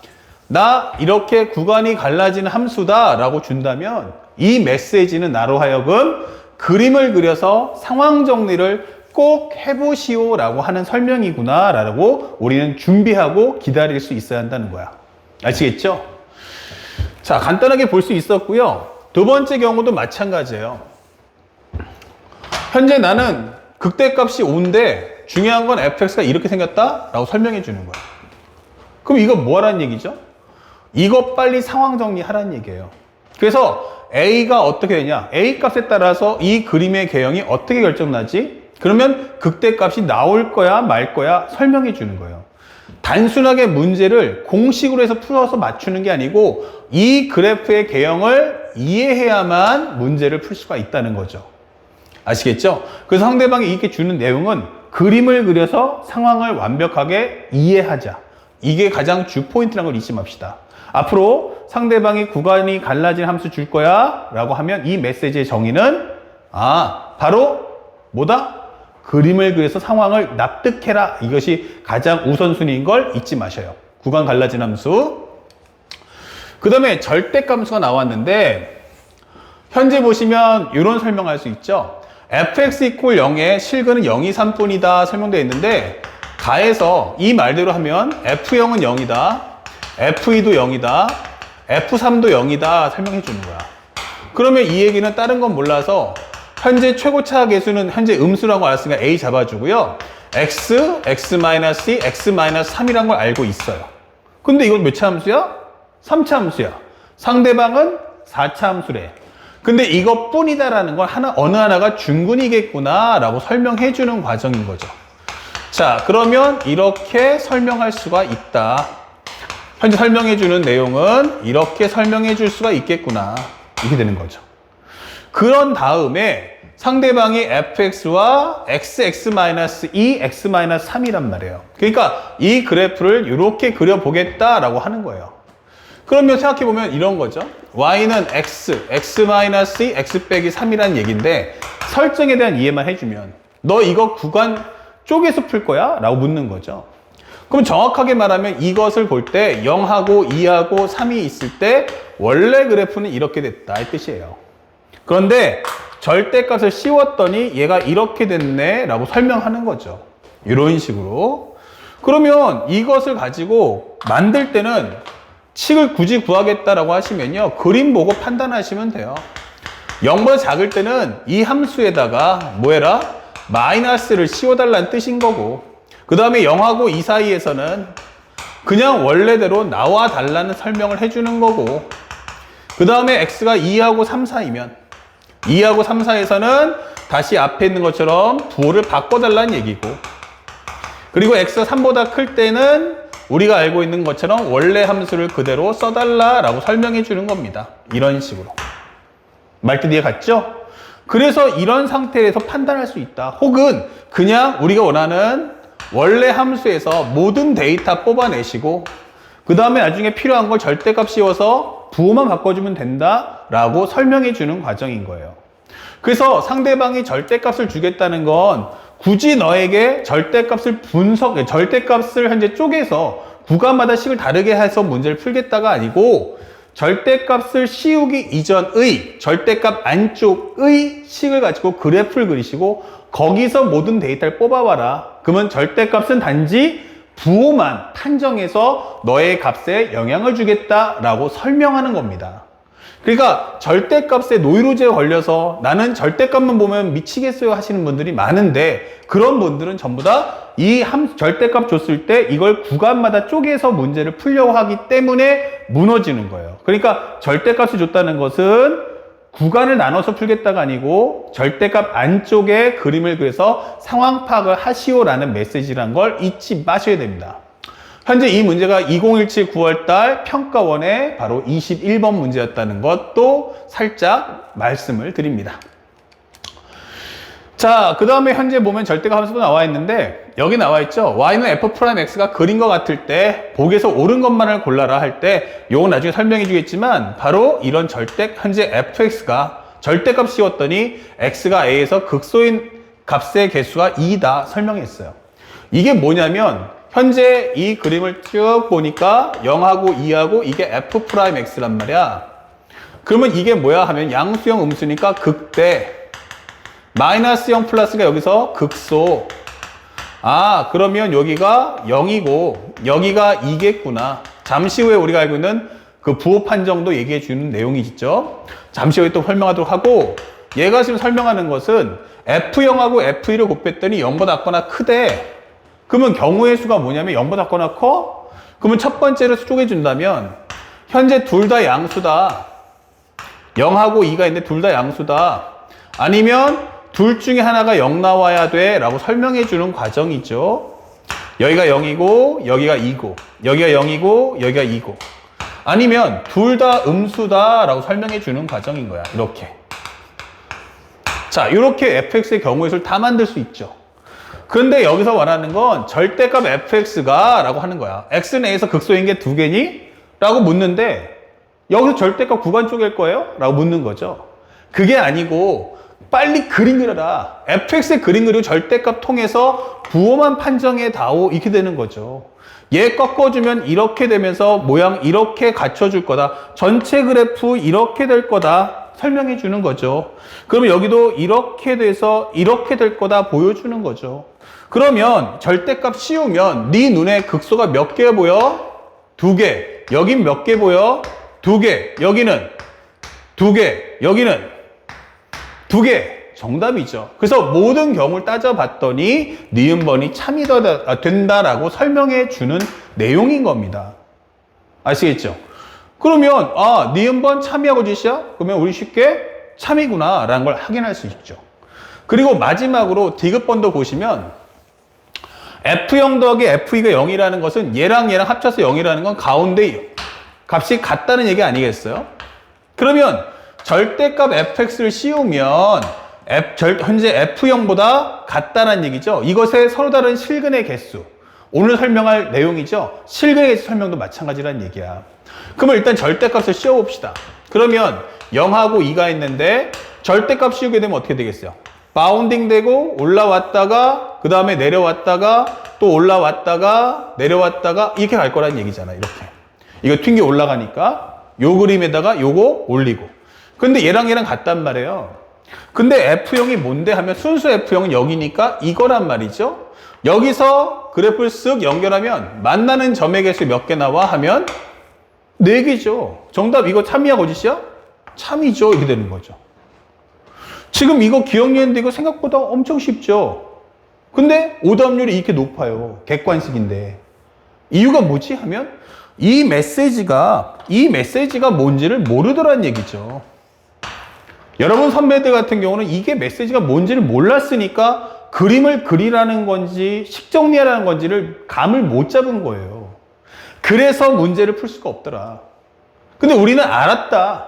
나 이렇게 구간이 갈라지는 함수다 라고 준다면 이 메시지는 나로 하여금 그림을 그려서 상황 정리를 꼭 해보시오 라고 하는 설명이구나 라고 우리는 준비하고 기다릴 수 있어야 한다는 거야. 아시겠죠? 자, 간단하게 볼 수 있었고요. 두 번째 경우도 마찬가지예요. 현재 나는 극대값이 5인데 중요한 건 fx가 이렇게 생겼다라고 설명해 주는 거야. 그럼 이거 뭐 하라는 얘기죠? 이거 빨리 상황 정리하라는 얘기예요. 그래서 a가 어떻게 되냐? a 값에 따라서 이 그림의 개형이 어떻게 결정나지? 그러면 극대값이 나올 거야 말 거야 설명해 주는 거예요. 단순하게 문제를 공식으로 해서 풀어서 맞추는 게 아니고 이 그래프의 개형을 이해해야만 문제를 풀 수가 있다는 거죠. 아시겠죠? 그래서 상대방이 이렇게 주는 내용은 그림을 그려서 상황을 완벽하게 이해하자. 이게 가장 주 포인트라는 걸 잊지 맙시다. 앞으로 상대방이 구간이 갈라진 함수 줄 거야 라고 하면 이 메시지의 정의는 바로 뭐다? 그림을 그려서 상황을 납득해라. 이것이 가장 우선순위인 걸 잊지 마셔요. 구간 갈라진 함수. 그 다음에 절대값수가 나왔는데 현재 보시면 이런 설명할 수 있죠. fx equal 0에 실근은 0, 2, 3뿐이다 설명되어 있는데 가해서 이 말대로 하면 f0은 0이다. f2도 0이다. f3도 0이다 설명해 주는 거야. 그러면 이 얘기는 다른 건 몰라서 현재 최고차 계수는 현재 음수라고 알았으니까 a 잡아주고요. x, x-2, x-3이란 걸 알고 있어요. 근데 이건 몇 차 함수야? 3차 함수야. 상대방은 4차 함수래. 근데 이것뿐이다라는 건 어느 하나가 중근이겠구나 라고 설명해 주는 과정인 거죠. 자, 그러면 이렇게 설명할 수가 있다. 현재 설명해 주는 내용은 이렇게 설명해 줄 수가 있겠구나. 이렇게 되는 거죠. 그런 다음에 상대방이 fx와 x-2, x-3이란 말이에요. 그러니까 이 그래프를 이렇게 그려보겠다라고 하는 거예요. 그러면 생각해보면 이런 거죠. y는 x, x-2, x 빼기 3이라는 얘기인데 설정에 대한 이해만 해주면 너 이거 구간 쪼개서 풀 거야? 라고 묻는 거죠. 그럼 정확하게 말하면 이것을 볼 때 0하고 2하고 3이 있을 때 원래 그래프는 이렇게 됐다 이 뜻이에요. 그런데 절대값을 씌웠더니 얘가 이렇게 됐네 라고 설명하는 거죠. 이런 식으로. 그러면 이것을 가지고 만들 때는 칙을 굳이 구하겠다라고 하시면요. 그림 보고 판단하시면 돼요. 0보다 작을 때는 이 함수에다가 뭐 해라? 마이너스를 씌워달라는 뜻인 거고 그 다음에 0하고 2 사이에서는 그냥 원래대로 나와 달라는 설명을 해주는 거고 그 다음에 x가 2하고 3 사이면 2하고 3 사이에서는 다시 앞에 있는 것처럼 부호를 바꿔달라는 얘기고 그리고 x가 3보다 클 때는 우리가 알고 있는 것처럼 원래 함수를 그대로 써달라라고 설명해 주는 겁니다. 이런 식으로. 말뜻 이해 갔죠? 그래서 이런 상태에서 판단할 수 있다. 혹은 그냥 우리가 원하는 원래 함수에서 모든 데이터 뽑아내시고 그 다음에 나중에 필요한 걸 절대값 씌워서 부호만 바꿔주면 된다라고 설명해 주는 과정인 거예요. 그래서 상대방이 절대값을 주겠다는 건 굳이 너에게 절대값을 절대값을 현재 쪼개서 구간마다 식을 다르게 해서 문제를 풀겠다가 아니고 절대값을 씌우기 이전의 절대값 안쪽의 식을 가지고 그래프를 그리시고 거기서 모든 데이터를 뽑아와라. 그러면 절대값은 단지 부호만 판정해서 너의 값에 영향을 주겠다라고 설명하는 겁니다. 그러니까 절대값에 노이로제에 걸려서 나는 절대값만 보면 미치겠어요 하시는 분들이 많은데 그런 분들은 전부 다 이 절대값 줬을 때 이걸 구간마다 쪼개서 문제를 풀려고 하기 때문에 무너지는 거예요. 그러니까 절대값을 줬다는 것은 구간을 나눠서 풀겠다가 아니고 절대값 안쪽에 그림을 그려서 상황 파악을 하시오라는 메시지란 걸 잊지 마셔야 됩니다. 현재 이 문제가 2017 9월달 평가원의 바로 21번 문제였다는 것도 살짝 말씀을 드립니다. 자, 그 다음에 현재 보면 절대값 함수도 나와 있는데 여기 나와 있죠. y는 f'x가 그린 것 같을 때 보기에서 옳은 것만을 골라라 할 때 요건 나중에 설명해 주겠지만 바로 이런 현재 fx가 절대값 씌웠더니 x가 a에서 극소인 값의 개수가 2다 설명했어요. 이게 뭐냐면 현재 이 그림을 쭉 보니까 0하고 2하고 이게 f'x란 말이야. 그러면 이게 뭐야 하면 양수형 음수니까 극대 마이너스 0 플러스가 여기서 극소. 그러면 여기가 0이고 여기가 2겠구나. 잠시 후에 우리가 알고 있는 그 부호 판정도 얘기해 주는 내용이죠. 잠시 후에 또 설명하도록 하고, 얘가 지금 설명하는 것은 F0하고 F1을 곱했더니 0보다 작거나 크대. 그러면 경우의 수가 뭐냐면 0보다 작거나 커? 그러면 첫 번째로 쪼개준다면 현재 둘 다 양수다. 0하고 2가 있는데 둘 다 양수다. 아니면 둘 중에 하나가 0 나와야 돼 라고 설명해 주는 과정이죠. 여기가 0이고 여기가 2고 여기가 0이고 여기가 2고, 아니면 둘 다 음수다 라고 설명해 주는 과정인 거야. 이렇게. 자, 이렇게 fx의 경우의 수를 다 만들 수 있죠. 그런데 여기서 말하는 건 절대값 fx가 라고 하는 거야. x는 a에서 극소인 게 두 개니? 라고 묻는데 여기서 절대값 구간 쪼갤 거예요? 라고 묻는 거죠. 그게 아니고 빨리 그림 그려라. fx의 그림 그리고 절대값 통해서 부호만 판정해 다오. 이렇게 되는 거죠. 얘 꺾어주면 이렇게 되면서 모양 이렇게 갖춰줄 거다. 전체 그래프 이렇게 될 거다. 설명해 주는 거죠. 그러면 여기도 이렇게 돼서 이렇게 될 거다 보여주는 거죠. 그러면 절대값 씌우면 네 눈에 극소가 몇 개 보여? 2개. 여긴 몇 개 보여? 2개. 여기는 2개. 여기는 2개. 정답이죠. 그래서 모든 경우를 따져봤더니 니은번이 참이 된다라고 설명해 주는 내용인 겁니다. 아시겠죠? 그러면 니은번 참이하고 짓이야? 그러면 우리 쉽게 참이구나 라는 걸 확인할 수 있죠. 그리고 마지막으로 디귿번도 보시면 F0 더하기 F2가 0이라는 것은 얘랑 얘랑 합쳐서 0이라는 건 가운데 값이 같다는 얘기 아니겠어요? 그러면 절대값 fx를 씌우면 현재 F0보다 같다는 얘기죠. 이것의 서로 다른 실근의 개수. 오늘 설명할 내용이죠. 실근의 개수 설명도 마찬가지라는 얘기야. 그러면 일단 절대값을 씌워봅시다. 그러면 0하고 2가 있는데 절대값 씌우게 되면 어떻게 되겠어요? 바운딩 되고 올라왔다가 그 다음에 내려왔다가 또 올라왔다가 내려왔다가 이렇게 갈 거라는 얘기잖아. 이렇게. 이거 튕겨 올라가니까 요 그림에다가 요거 올리고. 근데 얘랑 같단 말이에요. 근데 F0이 뭔데 하면 순수 F0은 0이니까 이거란 말이죠. 여기서 그래프를 쓱 연결하면 만나는 점의 개수 몇 개 나와 하면 4개죠. 정답 이거 참이야 거짓이야? 참이죠. 이렇게 되는 거죠. 지금 이거 기억력인데 이거 생각보다 엄청 쉽죠. 근데 오답률이 이렇게 높아요. 객관식인데. 이유가 뭐지 하면 이 메시지가 뭔지를 모르더란 얘기죠. 여러분 선배들 같은 경우는 이게 메시지가 뭔지를 몰랐으니까 그림을 그리라는 건지 식정리하라는 건지를 감을 못 잡은 거예요. 그래서 문제를 풀 수가 없더라. 근데 우리는 알았다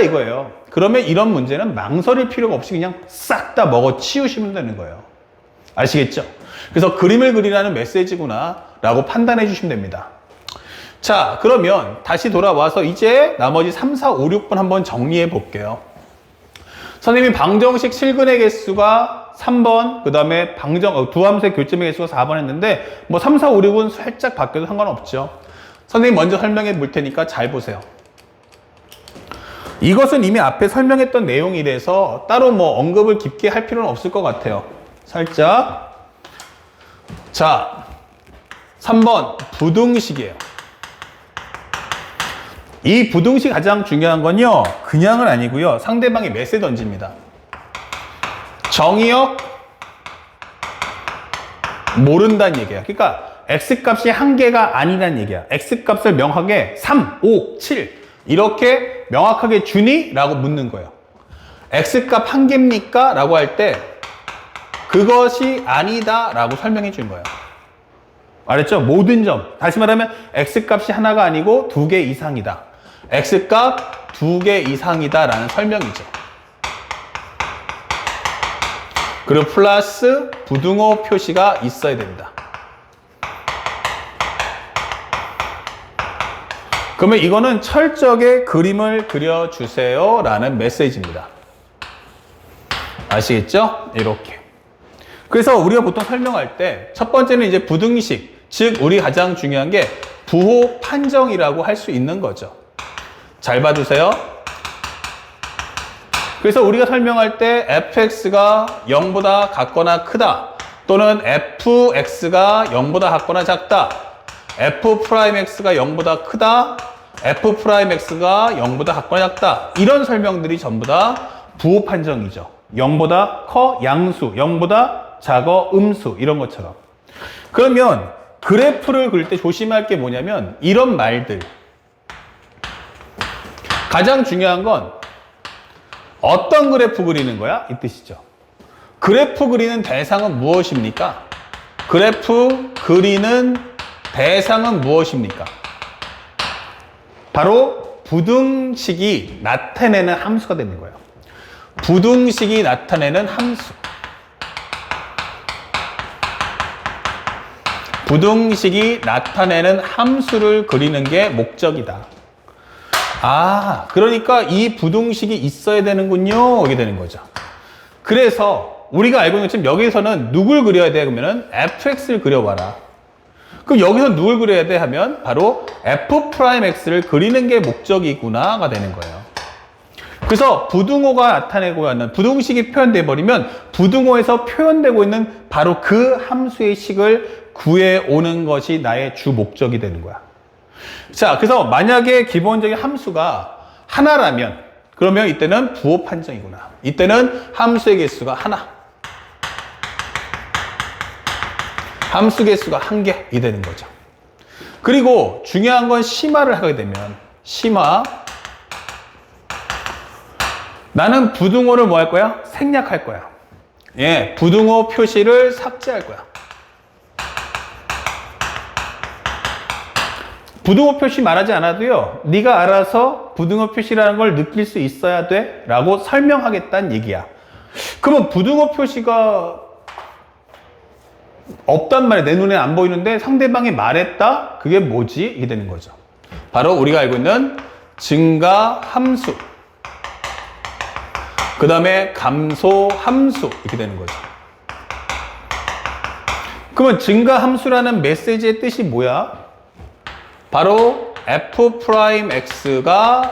이거예요. 그러면 이런 문제는 망설일 필요가 없이 그냥 싹 다 먹어 치우시면 되는 거예요. 아시겠죠? 그래서 그림을 그리라는 메시지구나 라고 판단해 주시면 됩니다. 자, 그러면 다시 돌아와서 이제 나머지 3, 4, 5, 6번 한번 정리해 볼게요. 선생님이 방정식 실근의 개수가 3번, 그 다음에 두 함수의 교점의 개수가 4번 했는데 뭐 3, 4, 5, 6은 살짝 바뀌어도 상관없죠. 선생님 먼저 설명해 볼 테니까 잘 보세요. 이것은 이미 앞에 설명했던 내용이라서 따로 뭐 언급을 깊게 할 필요는 없을 것 같아요. 살짝. 자, 3번 부등식이에요. 이 부등식 가장 중요한 건요, 그냥은 아니고요, 상대방이 몇에 던집니다. 정의역 모른다는 얘기야. 그러니까 x값이 한 개가 아니란 얘기야. x값을 명확하게 3, 5, 7 이렇게 명확하게 주니? 라고 묻는 거예요. x값 한 개입니까? 라고 할 때 그것이 아니다 라고 설명해 준 거예요. 알았죠? 모든 점. 다시 말하면 x값이 하나가 아니고 2개 이상이다. x값 2개 이상이다 라는 설명이죠. 그리고 플러스 부등호 표시가 있어야 됩니다. 그러면 이거는 철저하게 그림을 그려주세요 라는 메시지입니다. 아시겠죠? 이렇게. 그래서 우리가 보통 설명할 때 첫 번째는 이제 부등식, 즉 우리 가장 중요한 게 부호 판정이라고 할 수 있는 거죠. 잘 봐주세요. 그래서 우리가 설명할 때 fx가 0보다 같거나 크다, 또는 fx가 0보다 같거나 작다, f'x가 0보다 크다, f'x가 0보다 같거나 작다. 이런 설명들이 전부 다 부호 판정이죠. 0보다 커 양수, 0보다 작어 음수 이런 것처럼. 그러면 그래프를 그릴 때 조심할 게 뭐냐면 이런 말들. 가장 중요한 건 어떤 그래프 그리는 거야? 이 뜻이죠. 그래프 그리는 대상은 무엇입니까? 그래프 그리는 대상은 무엇입니까? 바로 부등식이 나타내는 함수가 되는 거예요. 부등식이 나타내는 함수. 부등식이 나타내는 함수를 그리는 게 목적이다. 아, 그러니까 이 부등식이 있어야 되는군요. 이게 되는 거죠. 그래서 우리가 알고 있는 지금 여기서는 누굴 그려야 돼? 그러면은 fx를 그려봐라. 그럼 여기서 누굴 그려야 돼? 하면 바로 f'x를 그리는 게 목적이구나가 되는 거예요. 그래서 부등호가 나타내고 있는 부등식이 표현돼 버리면 부등호에서 표현되고 있는 바로 그 함수의 식을 구해오는 것이 나의 주 목적이 되는 거야. 자, 그래서 만약에 기본적인 함수가 하나라면 그러면 이때는 부호 판정이구나. 이때는 함수의 개수가 하나. 함수 개수가 한 개이 되는 거죠. 그리고 중요한 건 심화를 하게 되면 심화. 나는 부등호를 뭐 할 거야? 생략할 거야. 예, 부등호 표시를 삭제할 거야. 부등호 표시 말하지 않아도요. 네가 알아서 부등호 표시라는 걸 느낄 수 있어야 돼 라고 설명하겠다는 얘기야. 그러면 부등호 표시가 없단 말이야. 내 눈에 안 보이는데 상대방이 말했다? 그게 뭐지? 이게 되는 거죠. 바로 우리가 알고 있는 증가 함수. 그 다음에 감소 함수. 이렇게 되는 거죠. 그러면 증가 함수라는 메시지의 뜻이 뭐야? 바로 f'x가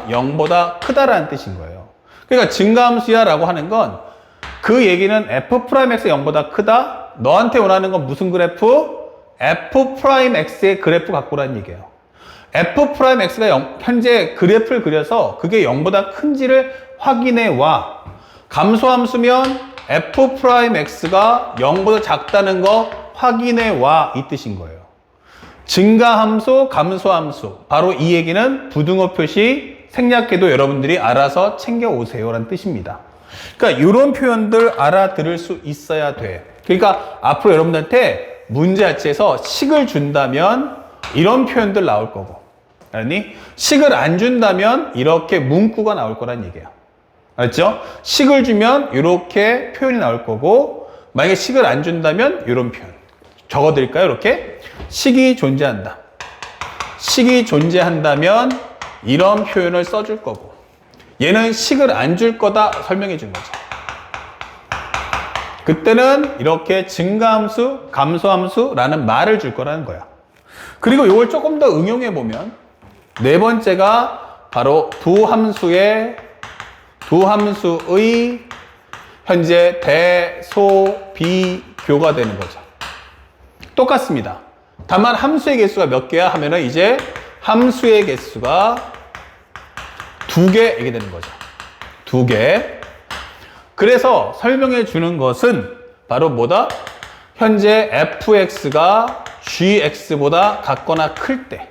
0보다 크다라는 뜻인 거예요. 그러니까 증가함수야 라고 하는 건 그 얘기는 f'x가 0보다 크다? 너한테 원하는 건 무슨 그래프? f'x의 그래프 갖고 오라는 얘기예요. f'x가 현재 그래프를 그려서 그게 0보다 큰지를 확인해 와. 감소함수면 f'x가 0보다 작다는 거 확인해 와. 이 뜻인 거예요. 증가함수, 감소함수. 바로 이 얘기는 부등호 표시 생략해도 여러분들이 알아서 챙겨오세요 라는 뜻입니다. 그러니까 이런 표현들 알아들을 수 있어야 돼. 그러니까 앞으로 여러분들한테 문제 자체에서 식을 준다면 이런 표현들 나올 거고, 아니 식을 안 준다면 이렇게 문구가 나올 거란 얘기예요. 알았죠? 식을 주면 이렇게 표현이 나올 거고, 만약에 식을 안 준다면 이런 표현. 적어드릴까요? 이렇게 식이 존재한다. 식이 존재한다면 이런 표현을 써줄 거고, 얘는 식을 안 줄 거다 설명해 준 거죠. 그때는 이렇게 증가함수, 감소함수라는 말을 줄 거라는 거야. 그리고 이걸 조금 더 응용해 보면 네 번째가 바로 두 함수의 현재 대소 비교가 되는 거죠. 똑같습니다. 다만 함수의 개수가 몇 개야 하면은 이제 함수의 개수가 2개 이게 되는 거죠. 2개. 그래서 설명해 주는 것은 바로 뭐다? 현재 fx가 gx보다 같거나 클 때,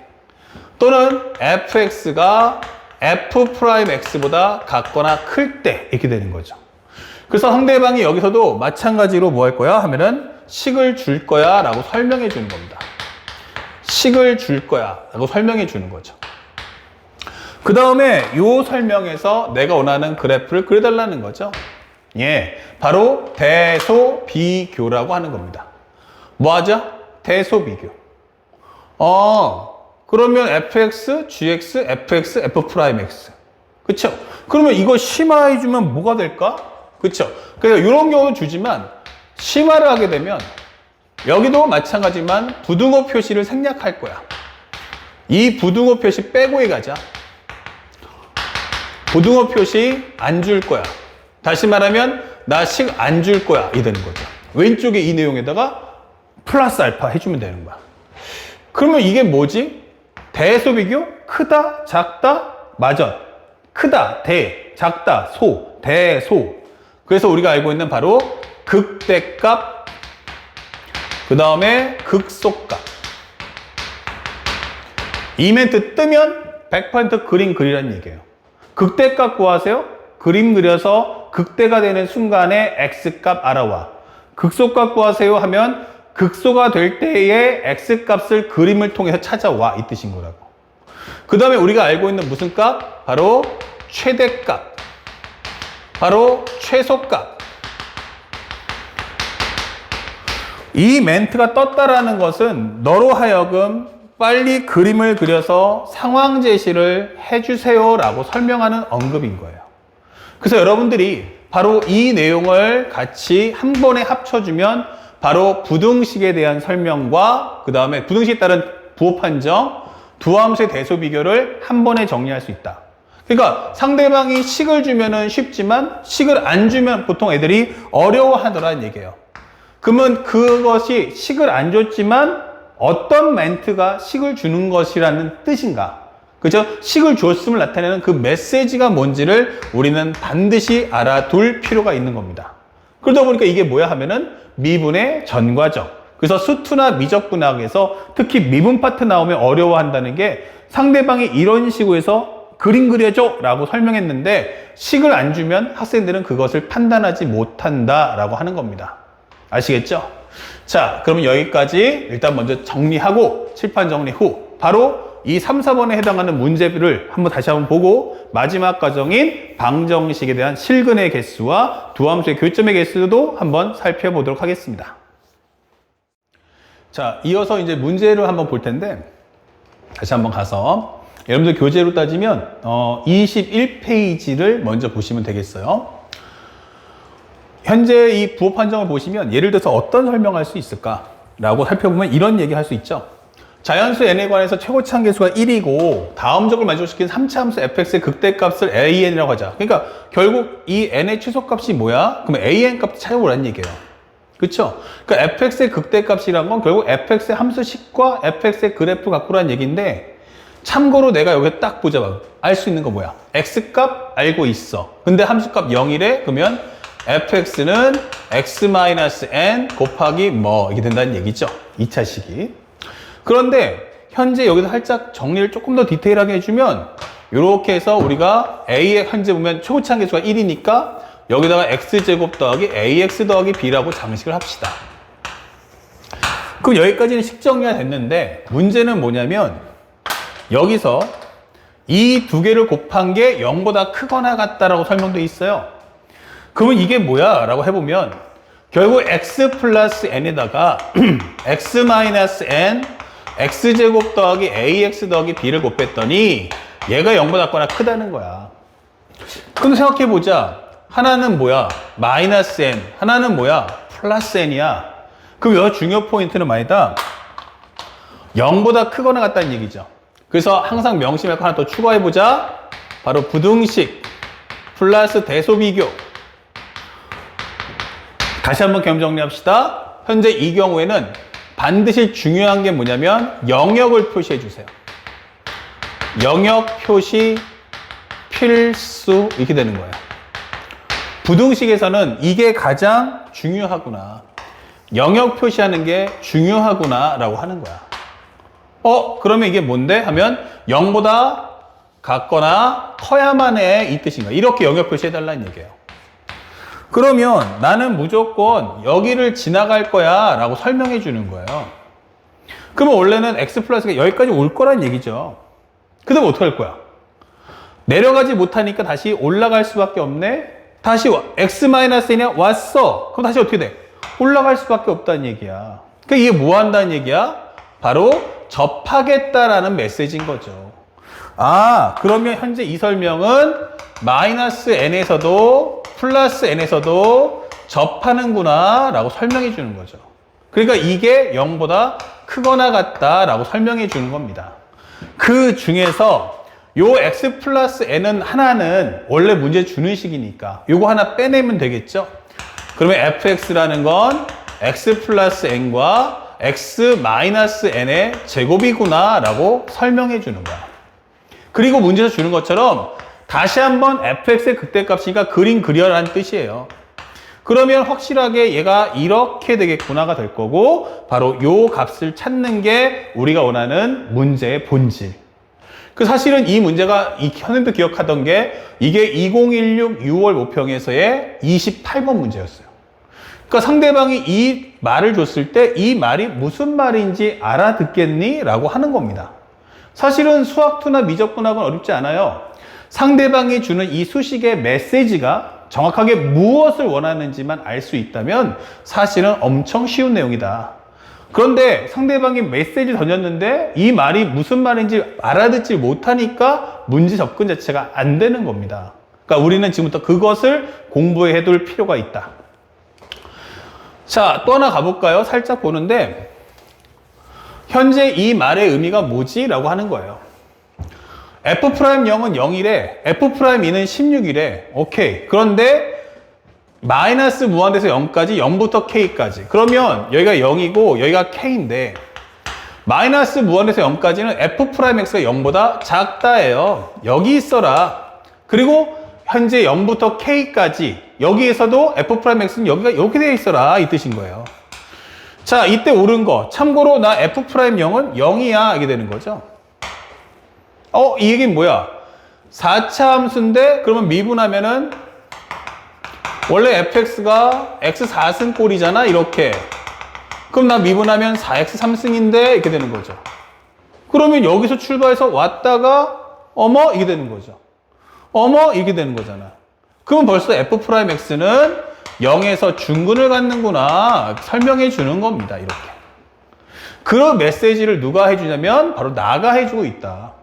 또는 fx가 f'x보다 같거나 클 때 이렇게 되는 거죠. 그래서 상대방이 여기서도 마찬가지로 뭐 할 거야 하면은 식을 줄 거야 라고 설명해 주는 겁니다. 식을 줄 거야 라고 설명해 주는 거죠. 그 다음에 이 설명에서 내가 원하는 그래프를 그려달라는 거죠. 예, 바로 대소비교라고 하는 겁니다. 뭐 하죠? 대소비교. 그러면 fx, gx, fx, f'x. 그쵸? 그러면 이거 심화해주면 뭐가 될까? 그쵸? 그래서 이런 경우도 주지만 심화를 하게 되면 여기도 마찬가지만 부등호 표시를 생략할 거야. 이 부등호 표시 빼고 해가자. 부등호 표시 안 줄 거야. 다시 말하면 나 식 안 줄 거야. 이 되는 거죠. 왼쪽에 이 내용에다가 플러스 알파 해주면 되는 거야. 그러면 이게 뭐지? 대소비교? 크다, 작다, 맞아. 크다, 대, 작다, 소, 대소. 그래서 우리가 알고 있는 바로 극대값, 그 다음에 극소값. 이 멘트 뜨면 100% 그림 그리라는 얘기예요. 극대값 구하세요. 그림 그려서 극대가 되는 순간에 x값 알아와. 극소값 구하세요 하면 극소가 될 때의 x값을 그림을 통해서 찾아와, 이 뜻인 거라고. 그 다음에 우리가 알고 있는 무슨 값? 바로 최대값, 바로 최소값. 이 멘트가 떴다라는 것은 너로 하여금 빨리 그림을 그려서 상황 제시를 해주세요 라고 설명하는 언급인 거예요. 그래서 여러분들이 바로 이 내용을 같이 한 번에 합쳐주면 바로 부등식에 대한 설명과 그 다음에 부등식에 따른 부호 판정, 두 함수의 대소 비교를 한 번에 정리할 수 있다. 그러니까 상대방이 식을 주면은 쉽지만 식을 안 주면 보통 애들이 어려워하더라는 얘기예요. 그러면 그것이 식을 안 줬지만 어떤 멘트가 식을 주는 것이라는 뜻인가? 그죠? 식을 줬음을 나타내는 그 메시지가 뭔지를 우리는 반드시 알아둘 필요가 있는 겁니다. 그러다 보니까 이게 뭐야 하면은 미분의 전과정. 그래서 수투나 미적분학에서 특히 미분 파트 나오면 어려워한다는 게 상대방이 이런 식으로 해서 그림 그려줘 라고 설명했는데 식을 안 주면 학생들은 그것을 판단하지 못한다라고 하는 겁니다. 아시겠죠? 자, 그러면 여기까지 일단 먼저 정리하고 칠판 정리 후 바로 이 3, 4번에 해당하는 문제를 다시 한번 보고 마지막 과정인 방정식에 대한 실근의 개수와 두 함수의 교점의 개수도 한번 살펴보도록 하겠습니다. 자, 이어서 이제 문제를 한번 볼 텐데 다시 한번 가서 여러분들 교재로 따지면 21페이지를 먼저 보시면 되겠어요. 현재 이 부호 판정을 보시면 예를 들어서 어떤 설명할 수 있을까라고 살펴보면 이런 얘기 할 수 있죠. 자연수 n에 관해서 최고치 한계수가 1이고 다음 적을 만족시킨 3차 함수 fx의 극대값을 an이라고 하자. 그러니까 결국 이 n의 최소값이 뭐야? 그러면 an 값 찾아보라는 얘기예요. 그렇죠? 그러니까 fx의 극대값이란 건 결국 fx의 함수식과 fx의 그래프 갖고라는 얘기인데 참고로 내가 여기 딱 보자. 알 수 있는 거 뭐야? x값 알고 있어. 근데 함수값 0이래? 그러면 fx는 x-n 곱하기 뭐 이게 된다는 얘기죠. 2차식이. 그런데 현재 여기서 살짝 정리를 조금 더 디테일하게 해주면 이렇게 해서 우리가 a의 현재 보면 최고치 한계수가 1이니까 여기다가 x제곱 더하기 ax 더하기 b라고 장식을 합시다. 그럼 여기까지는 식 정리가 됐는데 문제는 뭐냐면 여기서 이 두 개를 곱한 게 0보다 크거나 같다라고 설명되어 있어요. 그러면 이게 뭐야? 라고 해보면 결국 x 플러스 n에다가 x-n x제곱 더하기 ax 더하기 b를 곱했더니 얘가 0보다 작거나 크다는 거야. 그럼 생각해보자. 하나는 뭐야? 마이너스 n. 하나는 뭐야? 플러스 n이야. 그럼 여기 중요 포인트는 말이다. 0보다 크거나 같다는 얘기죠. 그래서 항상 명심할 거 하나 더 추가해보자. 바로 부등식 플러스 대소비교. 다시 한번 겸 정리합시다. 현재 이 경우에는 반드시 중요한 게 뭐냐면 영역을 표시해 주세요. 영역 표시 필수 이렇게 되는 거예요. 부등식에서는 이게 가장 중요하구나. 영역 표시하는 게 중요하구나 라고 하는 거야. 그러면 이게 뭔데? 하면 0보다 같거나 커야만 해 이 뜻인 거야. 이렇게 영역 표시해 달라는 얘기예요. 그러면 나는 무조건 여기를 지나갈 거야 라고 설명해 주는 거예요. 그러면 원래는 x 플러스가 여기까지 올 거란 얘기죠. 그 다음에 어떻게 할 거야? 내려가지 못하니까 다시 올라갈 수밖에 없네. 다시 x-n이 왔어. 그럼 다시 어떻게 돼? 올라갈 수밖에 없다는 얘기야. 그러니까 이게 뭐 한다는 얘기야? 바로 접하겠다라는 메시지인 거죠. 그러면 현재 이 설명은 마이너스 n에서도 플러스 n에서도 접하는구나 라고 설명해 주는 거죠. 그러니까 이게 0보다 크거나 같다 라고 설명해 주는 겁니다. 그 중에서 요 x 플러스 n은 하나는 원래 문제 주는 식이니까 요거 하나 빼내면 되겠죠. 그러면 fx라는 건 x 플러스 n과 x 마이너스 n의 제곱이구나 라고 설명해 주는 거야. 그리고 문제에서 주는 것처럼 다시 한번 fx의 극대값이니까 그림 그려라는 뜻이에요. 그러면 확실하게 얘가 이렇게 되겠구나가 될 거고 바로 요 값을 찾는 게 우리가 원하는 문제의 본질. 그 사실은 이 문제가 현님도 기억하던 게 이게 2016 6월 모평에서의 28번 문제였어요. 그러니까 상대방이 이 말을 줬을 때 이 말이 무슨 말인지 알아듣겠니? 라고 하는 겁니다. 사실은 수학2나 미적분학은 어렵지 않아요. 상대방이 주는 이 수식의 메시지가 정확하게 무엇을 원하는지만 알 수 있다면 사실은 엄청 쉬운 내용이다. 그런데 상대방이 메시지를 던졌는데 이 말이 무슨 말인지 알아듣지 못하니까 문제 접근 자체가 안 되는 겁니다. 그러니까 우리는 지금부터 그것을 공부해 둘 필요가 있다. 자, 또 하나 가볼까요? 살짝 보는데 현재 이 말의 의미가 뭐지? 라고 하는 거예요. F'0은 0이래, F'2는 16이래. 오케이. 그런데 마이너스 무한대에서 0까지, 0부터 K까지. 그러면 여기가 0이고 여기가 K인데 마이너스 무한대에서 0까지는 F'X가 0보다 작다예요. 여기 있어라. 그리고 현재 0부터 K까지 여기에서도 F'X는 여기가 이렇게 되어 있어라. 이 뜻인 거예요. 자, 이때 옳은 거. 참고로 나 F'0은 0이야. 이게 되는 거죠. 이 얘기는 뭐야? 4차 함수인데 그러면 미분하면은 원래 fx가 x 4승 꼴이잖아. 이렇게. 그럼 나 미분하면 4x 3승인데 이렇게 되는 거죠. 그러면 여기서 출발해서 왔다가 어머 이게 되는 거죠. 어머 이게 되는 거잖아. 그럼 벌써 f'x는 0에서 중근을 갖는구나 설명해 주는 겁니다. 이렇게. 그런 메시지를 누가 해주냐면 바로 나가 해주고 있다.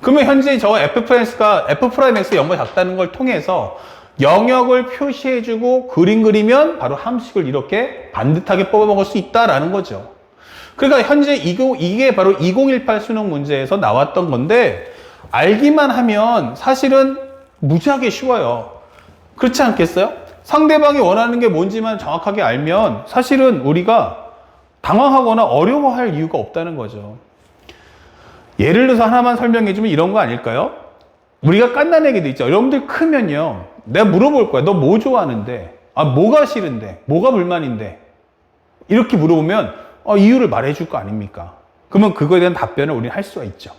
그러면 현재 저 F'X가 0보다 작다는 걸 통해서 영역을 표시해주고 그림 그리면 바로 함식을 이렇게 반듯하게 뽑아먹을 수 있다라는 거죠. 그러니까 현재 이게 바로 2018 수능 문제에서 나왔던 건데 알기만 하면 사실은 무지하게 쉬워요. 그렇지 않겠어요? 상대방이 원하는 게 뭔지만 정확하게 알면 사실은 우리가 당황하거나 어려워할 이유가 없다는 거죠. 예를 들어서 하나만 설명해주면 이런 거 아닐까요? 우리가 깐난 애기도 있죠. 여러분들 크면요. 내가 물어볼 거야. 너 뭐 좋아하는데? 뭐가 싫은데? 뭐가 불만인데? 이렇게 물어보면 이유를 말해줄 거 아닙니까? 그러면 그거에 대한 답변을 우리는 할 수가 있죠.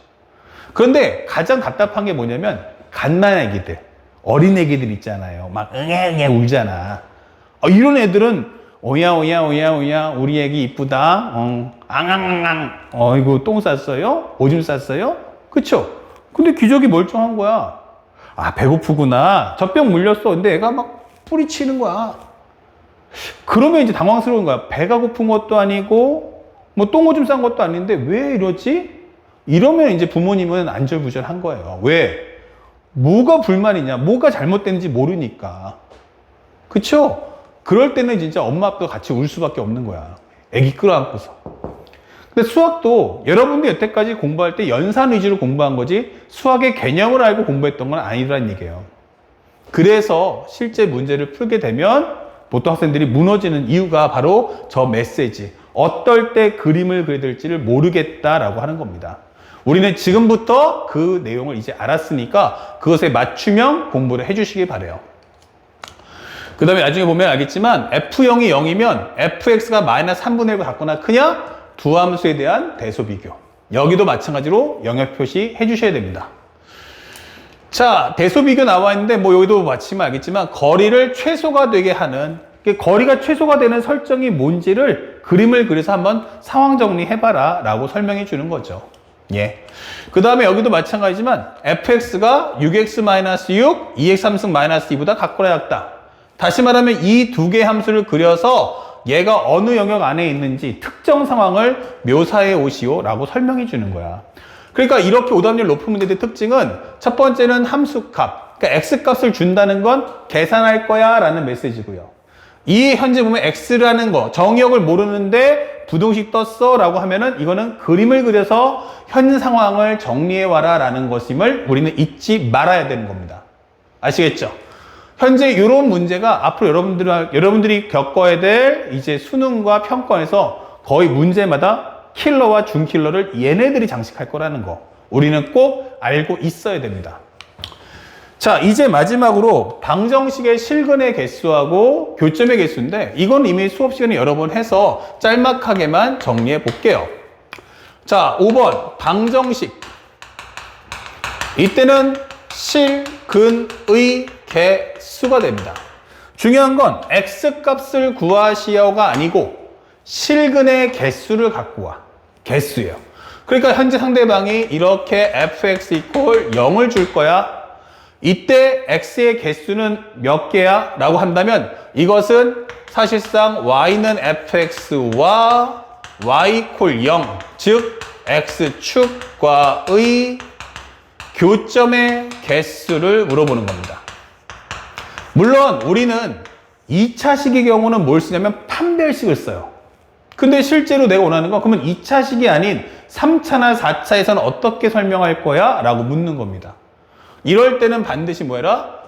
그런데 가장 답답한 게 뭐냐면 갓난 애기들, 어린 애기들 있잖아요. 막 응애 울잖아. 이런 애들은 오야 우리 애기 이쁘다. 앙앙앙. 이거 똥 쌌어요? 오줌 쌌어요? 그쵸? 근데 기저귀 멀쩡한 거야. 배고프구나. 젖병 물렸어. 근데 애가 막 뿌리치는 거야. 그러면 이제 당황스러운 거야. 배가 고픈 것도 아니고 뭐 똥 오줌 싼 것도 아닌데 왜 이러지? 이러면 이제 부모님은 안절부절한 거예요. 왜? 뭐가 불만이냐? 뭐가 잘못됐는지 모르니까. 그쵸? 그럴 때는 진짜 엄마 아빠도 같이 울 수밖에 없는 거야. 애기 끌어안고서. 근데 수학도 여러분들이 여태까지 공부할 때 연산 위주로 공부한 거지 수학의 개념을 알고 공부했던 건 아니라는 얘기예요. 그래서 실제 문제를 풀게 되면 보통 학생들이 무너지는 이유가 바로 저 메시지. 어떨 때 그림을 그려야 될지를 모르겠다라고 하는 겁니다. 우리는 지금부터 그 내용을 이제 알았으니까 그것에 맞춤형 공부를 해주시기 바래요. 그 다음에 나중에 보면 알겠지만 F0이 0이면 fx가 마이너스 3분의 1과 같거나 크냐? 두 함수에 대한 대소 비교. 여기도 마찬가지로 영역 표시 해주셔야 됩니다. 자, 대소 비교 나와 있는데 뭐 여기도 마치면 알겠지만 거리를 최소가 되게 하는 거리가 최소가 되는 설정이 뭔지를 그림을 그려서 한번 상황 정리해봐라 라고 설명해 주는 거죠. 예. 그 다음에 여기도 마찬가지지만 fx가 6x-6, 2x 3승 -2보다 같거나 같다. 다시 말하면 이 두 개의 함수를 그려서 얘가 어느 영역 안에 있는지 특정 상황을 묘사해 오시오 라고 설명해 주는 거야. 그러니까 이렇게 오답률 높은 문제의 특징은 첫 번째는 함수값, 그러니까 x값을 준다는 건 계산할 거야 라는 메시지고요. 이 현재 보면 x라는 거 정역을 모르는데 부동식 떴어 라고 하면은 이거는 그림을 그려서 현 상황을 정리해 와라 라는 것임을 우리는 잊지 말아야 되는 겁니다. 아시겠죠? 현재 이런 문제가 앞으로 여러분들이 겪어야 될 이제 수능과 평가에서 거의 문제마다 킬러와 준킬러를 얘네들이 장식할 거라는 거. 우리는 꼭 알고 있어야 됩니다. 자, 이제 마지막으로 방정식의 실근의 개수하고 교점의 개수인데 이건 이미 수업 시간에 여러 번 해서 짤막하게만 정리해 볼게요. 자, 5번 방정식. 이때는 실근의 개수가 됩니다. 중요한 건 x값을 구하시오가 아니고 실근의 개수를 갖고 와. 개수예요. 그러니까 현재 상대방이 이렇게 fx equal 0을 줄 거야. 이때 x의 개수는 몇 개야? 라고 한다면 이것은 사실상 y는 fx와 y equal 0, 즉 x축과의 교점의 개수를 물어보는 겁니다. 물론 우리는 2차식의 경우는 뭘 쓰냐면 판별식을 써요. 근데 실제로 내가 원하는 건 그러면 2차식이 아닌 3차나 4차에서는 어떻게 설명할 거야? 라고 묻는 겁니다. 이럴 때는 반드시 뭐 해라?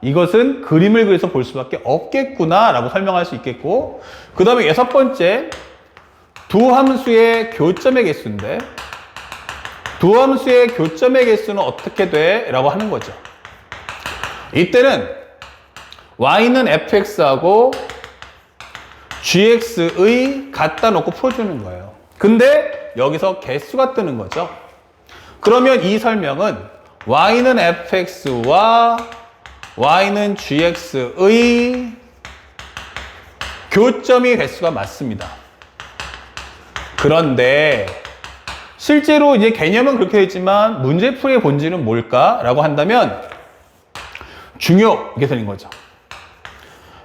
이것은 그림을 그려서 볼 수밖에 없겠구나 라고 설명할 수 있겠고, 그 다음에 6번째, 두 함수의 교점의 개수인데 두 함수의 교점의 개수는 어떻게 돼? 라고 하는 거죠. 이때는 y는 fx하고 gx의 갖다 놓고 풀어주는 거예요. 근데 여기서 개수가 뜨는 거죠. 그러면 이 설명은 y는 fx와 y는 gx의 교점의 개수가 맞습니다. 그런데 실제로 이제 개념은 그렇게 되지만 문제풀이의 본질은 뭘까라고 한다면 중요 이게 되는 거죠.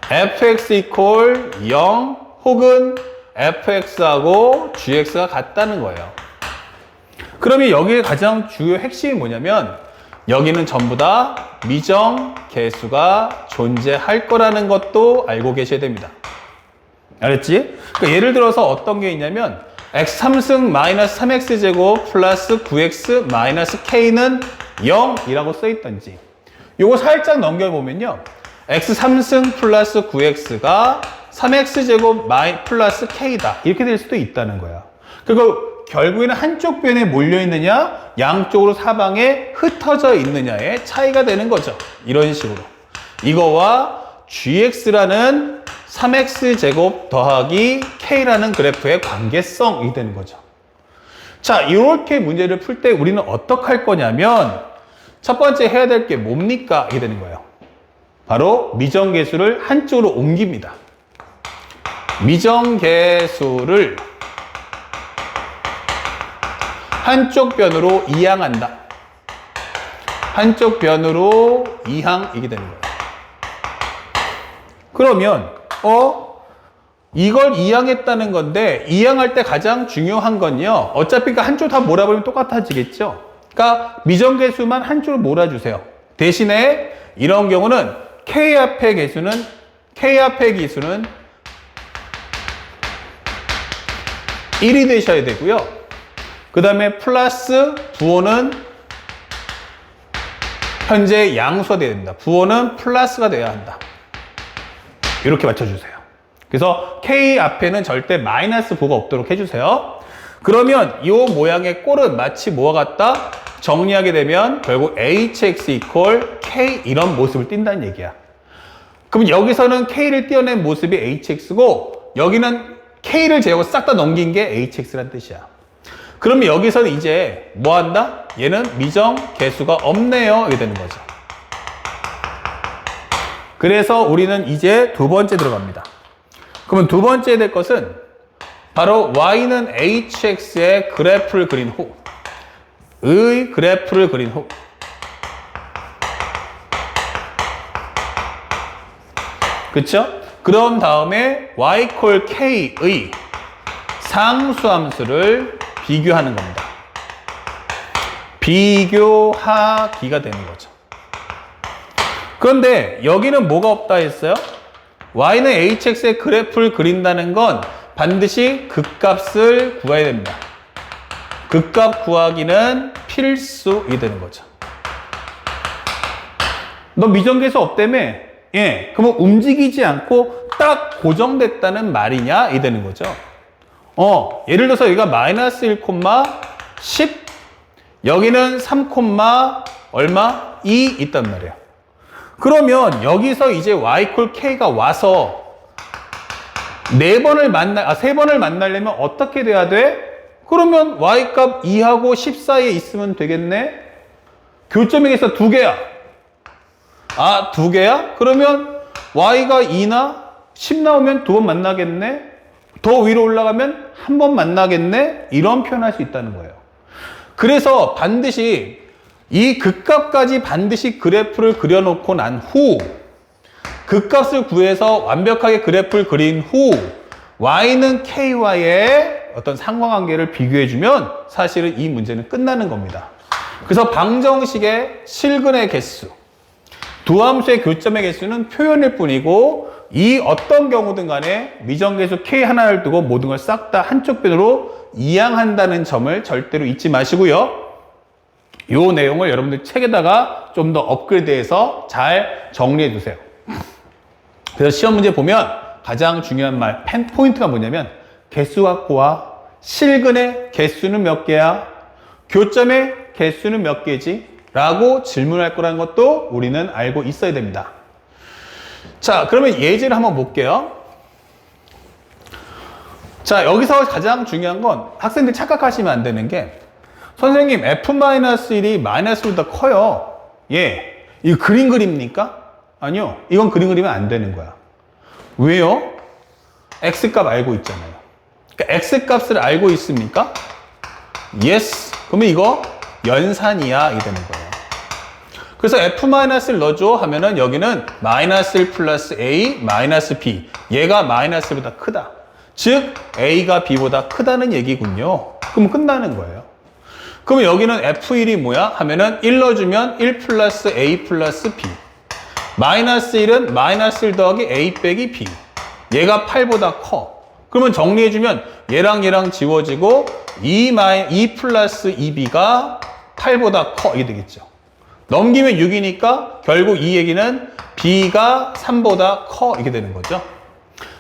fx equal 0 혹은 fx하고 gx가 같다는 거예요. 그러면 여기에 가장 주요 핵심이 뭐냐면 여기는 전부 다 미정 개수가 존재할 거라는 것도 알고 계셔야 됩니다. 알았지? 그러니까 예를 들어서 어떤 게 있냐면 x 3승 마이너스 3x제곱 플러스 9x 마이너스 k는 0이라고 써있던지, 요거 살짝 넘겨보면요, x 3승 플러스 9x가 3x제곱 플러스 k다 이렇게 될 수도 있다는 거야. 그리고 결국에는 한쪽 변에 몰려있느냐 양쪽으로 사방에 흩어져 있느냐의 차이가 되는 거죠. 이런 식으로 이거와 gx라는 3x제곱 더하기 k라는 그래프의 관계성이 되는 거죠. 자, 이렇게 문제를 풀 때 우리는 어떻게 할 거냐면 첫 번째 해야 될 게 뭡니까? 이게 되는 거예요. 바로 미정계수를 한쪽으로 옮깁니다. 미정계수를 한쪽 변으로 이항한다. 한쪽 변으로 이항이게 되는 거예요. 그러면 이걸 이항했다는 건데 이항할 때 가장 중요한 건요, 어차피 한쪽 다 몰아버리면 똑같아지겠죠. 그러니까 미정계수만 한쪽으로 몰아주세요. 대신에 이런 경우는 k 앞의 기수는 1이 되셔야 되고요. 그 다음에 플러스 부호는 현재 양수가 되어야 됩니다. 부호는 플러스가 되어야 한다. 이렇게 맞춰주세요. 그래서 K 앞에는 절대 마이너스 부호가 없도록 해주세요. 그러면 이 모양의 꼴은 마치 뭐와 같다? 정리하게 되면 결국 hx equal k 이런 모습을 띈다는 얘기야. 그럼 여기서는 k를 띄어낸 모습이 hx고 여기는 k를 제하고 싹 다 넘긴 게 hx란 뜻이야. 그러면 여기서는 이제 뭐 한다? 얘는 미정 개수가 없네요. 이게 되는 거죠. 그래서 우리는 이제 두 번째 들어갑니다. 그러면 두 번째 될 것은 바로 y는 hx의 그래프를 그린 후, 그래프를 그린 후, 그쵸? 그런 다음에 y equal k의 상수함수를 비교하는 겁니다. 비교하기가 되는 거죠. 그런데 여기는 뭐가 없다 했어요? y는 hx의 그래프를 그린다는 건 반드시 극값을 구해야 됩니다. 극값 구하기는 필수이 되는 거죠. 너 미정계수 없다며? 예, 그러면 움직이지 않고 딱 고정됐다는 말이냐? 이 되는 거죠. 예를 들어서 여기가 마이너스 1, 10 여기는 3, 얼마? 2 있단 말이에요. 그러면 여기서 이제 y equal k가 와서 3번을 만나려면 어떻게 돼야 돼? 그러면 y 값 2하고 10 사이에 있으면 되겠네? 교점의 개수가 2개야. 아, 2개야? 그러면 y가 2나 10 나오면 2번 만나겠네? 더 위로 올라가면 한 번 만나겠네? 이런 표현할 수 있다는 거예요. 그래서 반드시 이 극값까지 반드시 그래프를 그려놓고 난 후 극값을 구해서 완벽하게 그래프를 그린 후 y는 ky의 어떤 상관관계를 비교해주면 사실은 이 문제는 끝나는 겁니다. 그래서 방정식의 실근의 개수, 두 함수의 교점의 개수는 표현일 뿐이고 이 어떤 경우든 간에 미정계수 k 하나를 두고 모든 걸 싹 다 한쪽 변으로 이항한다는 점을 절대로 잊지 마시고요. 이 내용을 여러분들 책에다가 좀 더 업그레이드해서 잘 정리해 두세요. 그래서 시험 문제 보면 가장 중요한 말, 포인트가 뭐냐면 개수 갖고 와. 실근의 개수는 몇 개야? 교점의 개수는 몇 개지? 라고 질문할 거라는 것도 우리는 알고 있어야 됩니다. 자, 그러면 예제를 한번 볼게요. 자, 여기서 가장 중요한 건 학생들 착각하시면 안 되는 게 선생님 f-1이 마이너스보다 커요. 예, 이거 그림 그립니까? 아니요, 이건 그림 그리면 안 되는 거야. 왜요? x값 알고 있잖아요. 그러니까 x값을 알고 있습니까? yes. 그러면 이거 연산이야, 이게 되는 거예요. 그래서 f-를 넣어줘 하면은 여기는 마이너스 1 플러스 a 마이너스 b. 얘가 마이너스보다 크다. 즉 a가 b보다 크다는 얘기군요. 그럼 끝나는 거예요. 그러면 여기는 f1이 뭐야? 하면은 1 넣어주면 1 플러스 a 플러스 b. 마이너스 1은 마이너스 1 더하기 a 빼기 b. 얘가 8보다 커. 그러면 정리해주면 얘랑 지워지고 2 플러스 2b가 8보다 커. 이게 되겠죠. 넘기면 6이니까 결국 이 얘기는 b가 3보다 커. 이게 되는 거죠.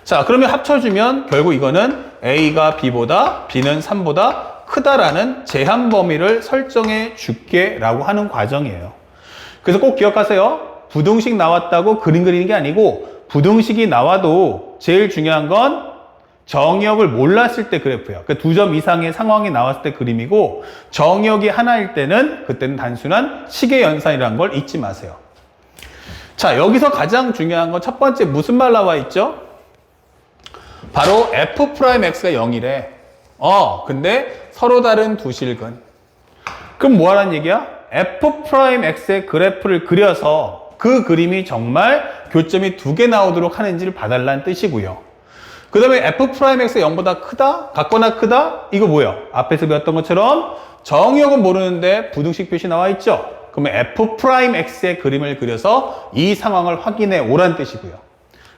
자, 그러면 합쳐주면 결국 이거는 a가 b보다 b는 3보다 크다라는 제한 범위를 설정해 줄게 라고 하는 과정이에요. 그래서 꼭 기억하세요. 부등식 나왔다고 그림 그리는 게 아니고 부등식이 나와도 제일 중요한 건 정의역을 몰랐을 때 그래프예요. 그러니까 2점 이상의 상황이 나왔을 때 그림이고 정의역이 하나일 때는 그때는 단순한 식의 연산이라는 걸 잊지 마세요. 자, 여기서 가장 중요한 건 첫 번째 무슨 말 나와 있죠? 바로 f'x가 0이래. 근데 서로 다른 두 실근. 그럼 뭐 하라는 얘기야? f'x의 그래프를 그려서 그 그림이 정말 교점이 2개 나오도록 하는지를 봐달라는 뜻이고요. 그 다음에 f'x가 0보다 크다? 같거나 크다? 이거 뭐예요? 앞에서 배웠던 것처럼 정의역은 모르는데 부등식 표시 나와 있죠? 그러면 f'x의 그림을 그려서 이 상황을 확인해 오란 뜻이고요.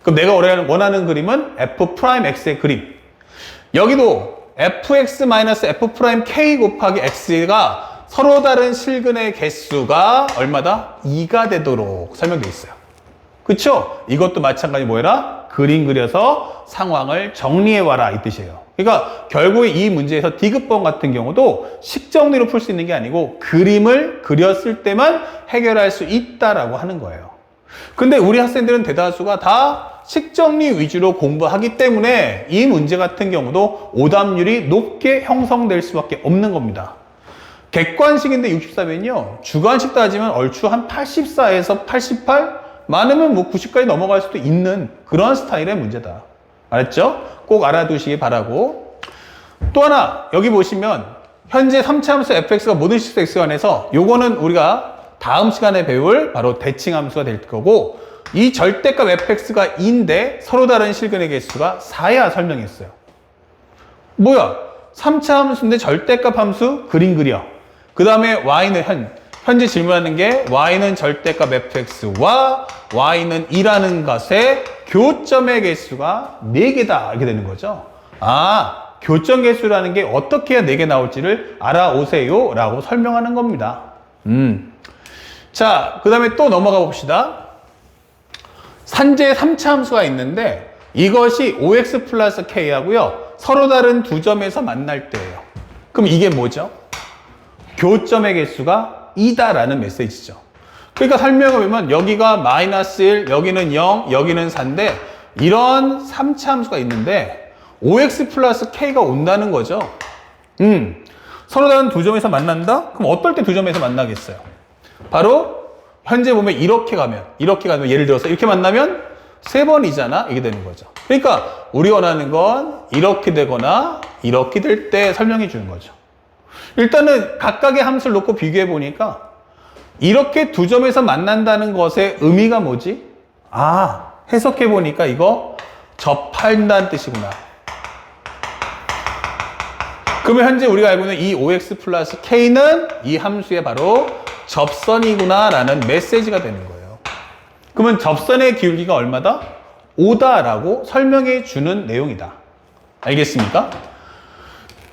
그럼 내가 원하는 그림은 f'x의 그림. 여기도 fx-f'-k 곱하기 x가 서로 다른 실근의 개수가 얼마다? 2가 되도록 설명되어 있어요. 그쵸? 이것도 마찬가지 뭐해라? 그림 그려서 상황을 정리해와라 이 뜻이에요. 그러니까 결국에 이 문제에서 디귿번 같은 경우도 식정리로 풀 수 있는 게 아니고 그림을 그렸을 때만 해결할 수 있다라고 하는 거예요. 근데 우리 학생들은 대다수가 다 식정리 위주로 공부하기 때문에 이 문제 같은 경우도 오답률이 높게 형성될 수밖에 없는 겁니다. 객관식인데 64면요. 주관식 따지면 얼추 한 84에서 88? 많으면 뭐 90까지 넘어갈 수도 있는 그런 스타일의 문제다. 알았죠? 꼭 알아두시기 바라고. 또 하나 여기 보시면 현재 3차 함수 fx가 모든 실수 x가 안에서 요거는 우리가 다음 시간에 배울 바로 대칭 함수가 될 거고 이 절대값 fx가 2인데 서로 다른 실근의 개수가 4야 설명했어요. 뭐야? 3차 함수인데 절대값 함수 그림 그려. 그 다음에 y는 현재 질문하는 게 y는 절대값 fx와 y는 2라는 것의 교점의 개수가 4개다 이렇게 되는 거죠. 아, 교점 개수라는 게 어떻게 해야 4개 나올지를 알아오세요 라고 설명하는 겁니다. 자, 그 다음에 또 넘어가 봅시다. 산재 3차 함수가 있는데 이것이 5x 플러스 k하고요. 서로 다른 두 점에서 만날 때예요. 그럼 이게 뭐죠? 교점의 개수가 2다라는 메시지죠. 그러니까 설명을 보면 여기가 -1, 여기는 0, 여기는 4인데 이런 3차 함수가 있는데 OX 플러스 K가 온다는 거죠. 서로 다른 두 점에서 만난다? 그럼 어떨 때 두 점에서 만나겠어요? 바로 현재 보면 이렇게 가면 예를 들어서 이렇게 만나면 3번이잖아? 이게 되는 거죠. 그러니까 우리 원하는 건 이렇게 되거나 이렇게 될 때 설명해 주는 거죠. 일단은 각각의 함수를 놓고 비교해 보니까 이렇게 두 점에서 만난다는 것의 의미가 뭐지? 해석해 보니까 이거 접한다는 뜻이구나. 그러면 현재 우리가 알고 있는 이 OX 플러스 K는 이 함수의 바로 접선이구나 라는 메시지가 되는 거예요. 그러면 접선의 기울기가 얼마다? 5다라고 설명해 주는 내용이다. 알겠습니까?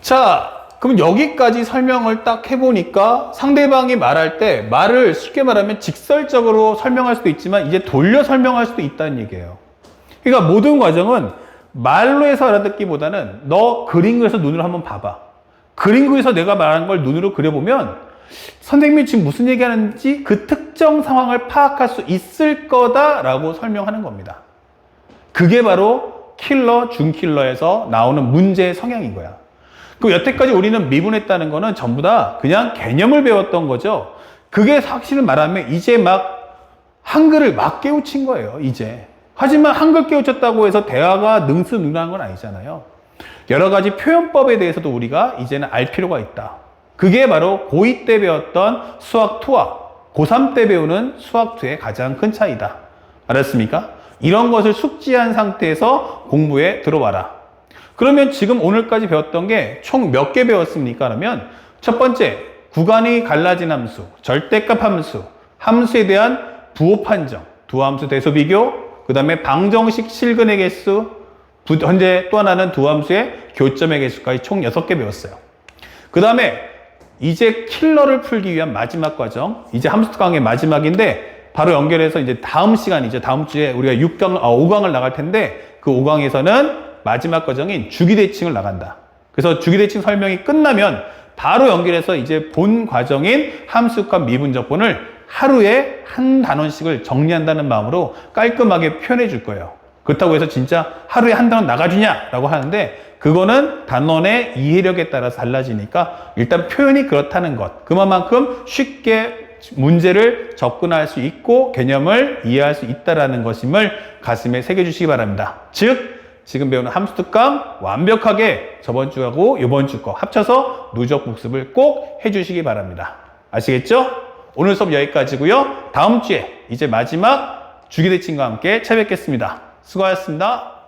자, 그럼 여기까지 설명을 딱 해보니까 상대방이 말할 때 말을 쉽게 말하면 직설적으로 설명할 수도 있지만 이제 돌려 설명할 수도 있다는 얘기예요. 그러니까 모든 과정은 말로 해서 알아듣기보다는 너 그림 그려서 눈으로 한번 봐봐. 그림 그려서 내가 말한 걸 눈으로 그려보면 선생님이 지금 무슨 얘기하는지 그 특정 상황을 파악할 수 있을 거다라고 설명하는 겁니다. 그게 바로 킬러, 준킬러에서 나오는 문제의 성향인 거야. 그 여태까지 우리는 미분했다는 거는 전부 다 그냥 개념을 배웠던 거죠. 그게 사실을 말하면 이제 막 한글을 막 깨우친 거예요, 이제. 하지만 한글 깨우쳤다고 해서 대화가 능수능란한 건 아니잖아요. 여러 가지 표현법에 대해서도 우리가 이제는 알 필요가 있다. 그게 바로 고2 때 배웠던 수학2와 고3 때 배우는 수학2의 가장 큰 차이다. 알았습니까? 이런 것을 숙지한 상태에서 공부에 들어와라. 그러면 지금 오늘까지 배웠던 게 총 몇 개 배웠습니까? 그러면 첫 번째, 구간이 갈라진 함수, 절대값 함수, 함수에 대한 부호 판정, 두 함수 대소 비교, 그 다음에 방정식 실근의 개수, 현재 또 하나는 두 함수의 교점의 개수까지 총 6개 배웠어요. 그 다음에 이제 킬러를 풀기 위한 마지막 과정, 이제 함수 강의 마지막인데 바로 연결해서 이제 다음 시간이죠. 다음 주에 우리가 5강을 나갈 텐데 그 5강에서는 마지막 과정인 주기대칭을 나간다. 그래서 주기대칭 설명이 끝나면 바로 연결해서 이제 본 과정인 함수값 미분적분을 하루에 한 단원씩을 정리한다는 마음으로 깔끔하게 표현해 줄 거예요. 그렇다고 해서 진짜 하루에 한 단원 나가주냐라고 하는데 그거는 단원의 이해력에 따라서 달라지니까 일단 표현이 그렇다는 것. 그만큼 쉽게 문제를 접근할 수 있고 개념을 이해할 수 있다는 것임을 가슴에 새겨주시기 바랍니다. 즉 지금 배우는 함수 특강 완벽하게 저번 주하고 이번 주 거 합쳐서 누적 복습을 꼭 해주시기 바랍니다. 아시겠죠? 오늘 수업 여기까지고요. 다음 주에 이제 마지막 주기대칭과 함께 찾아뵙겠습니다. 수고하셨습니다.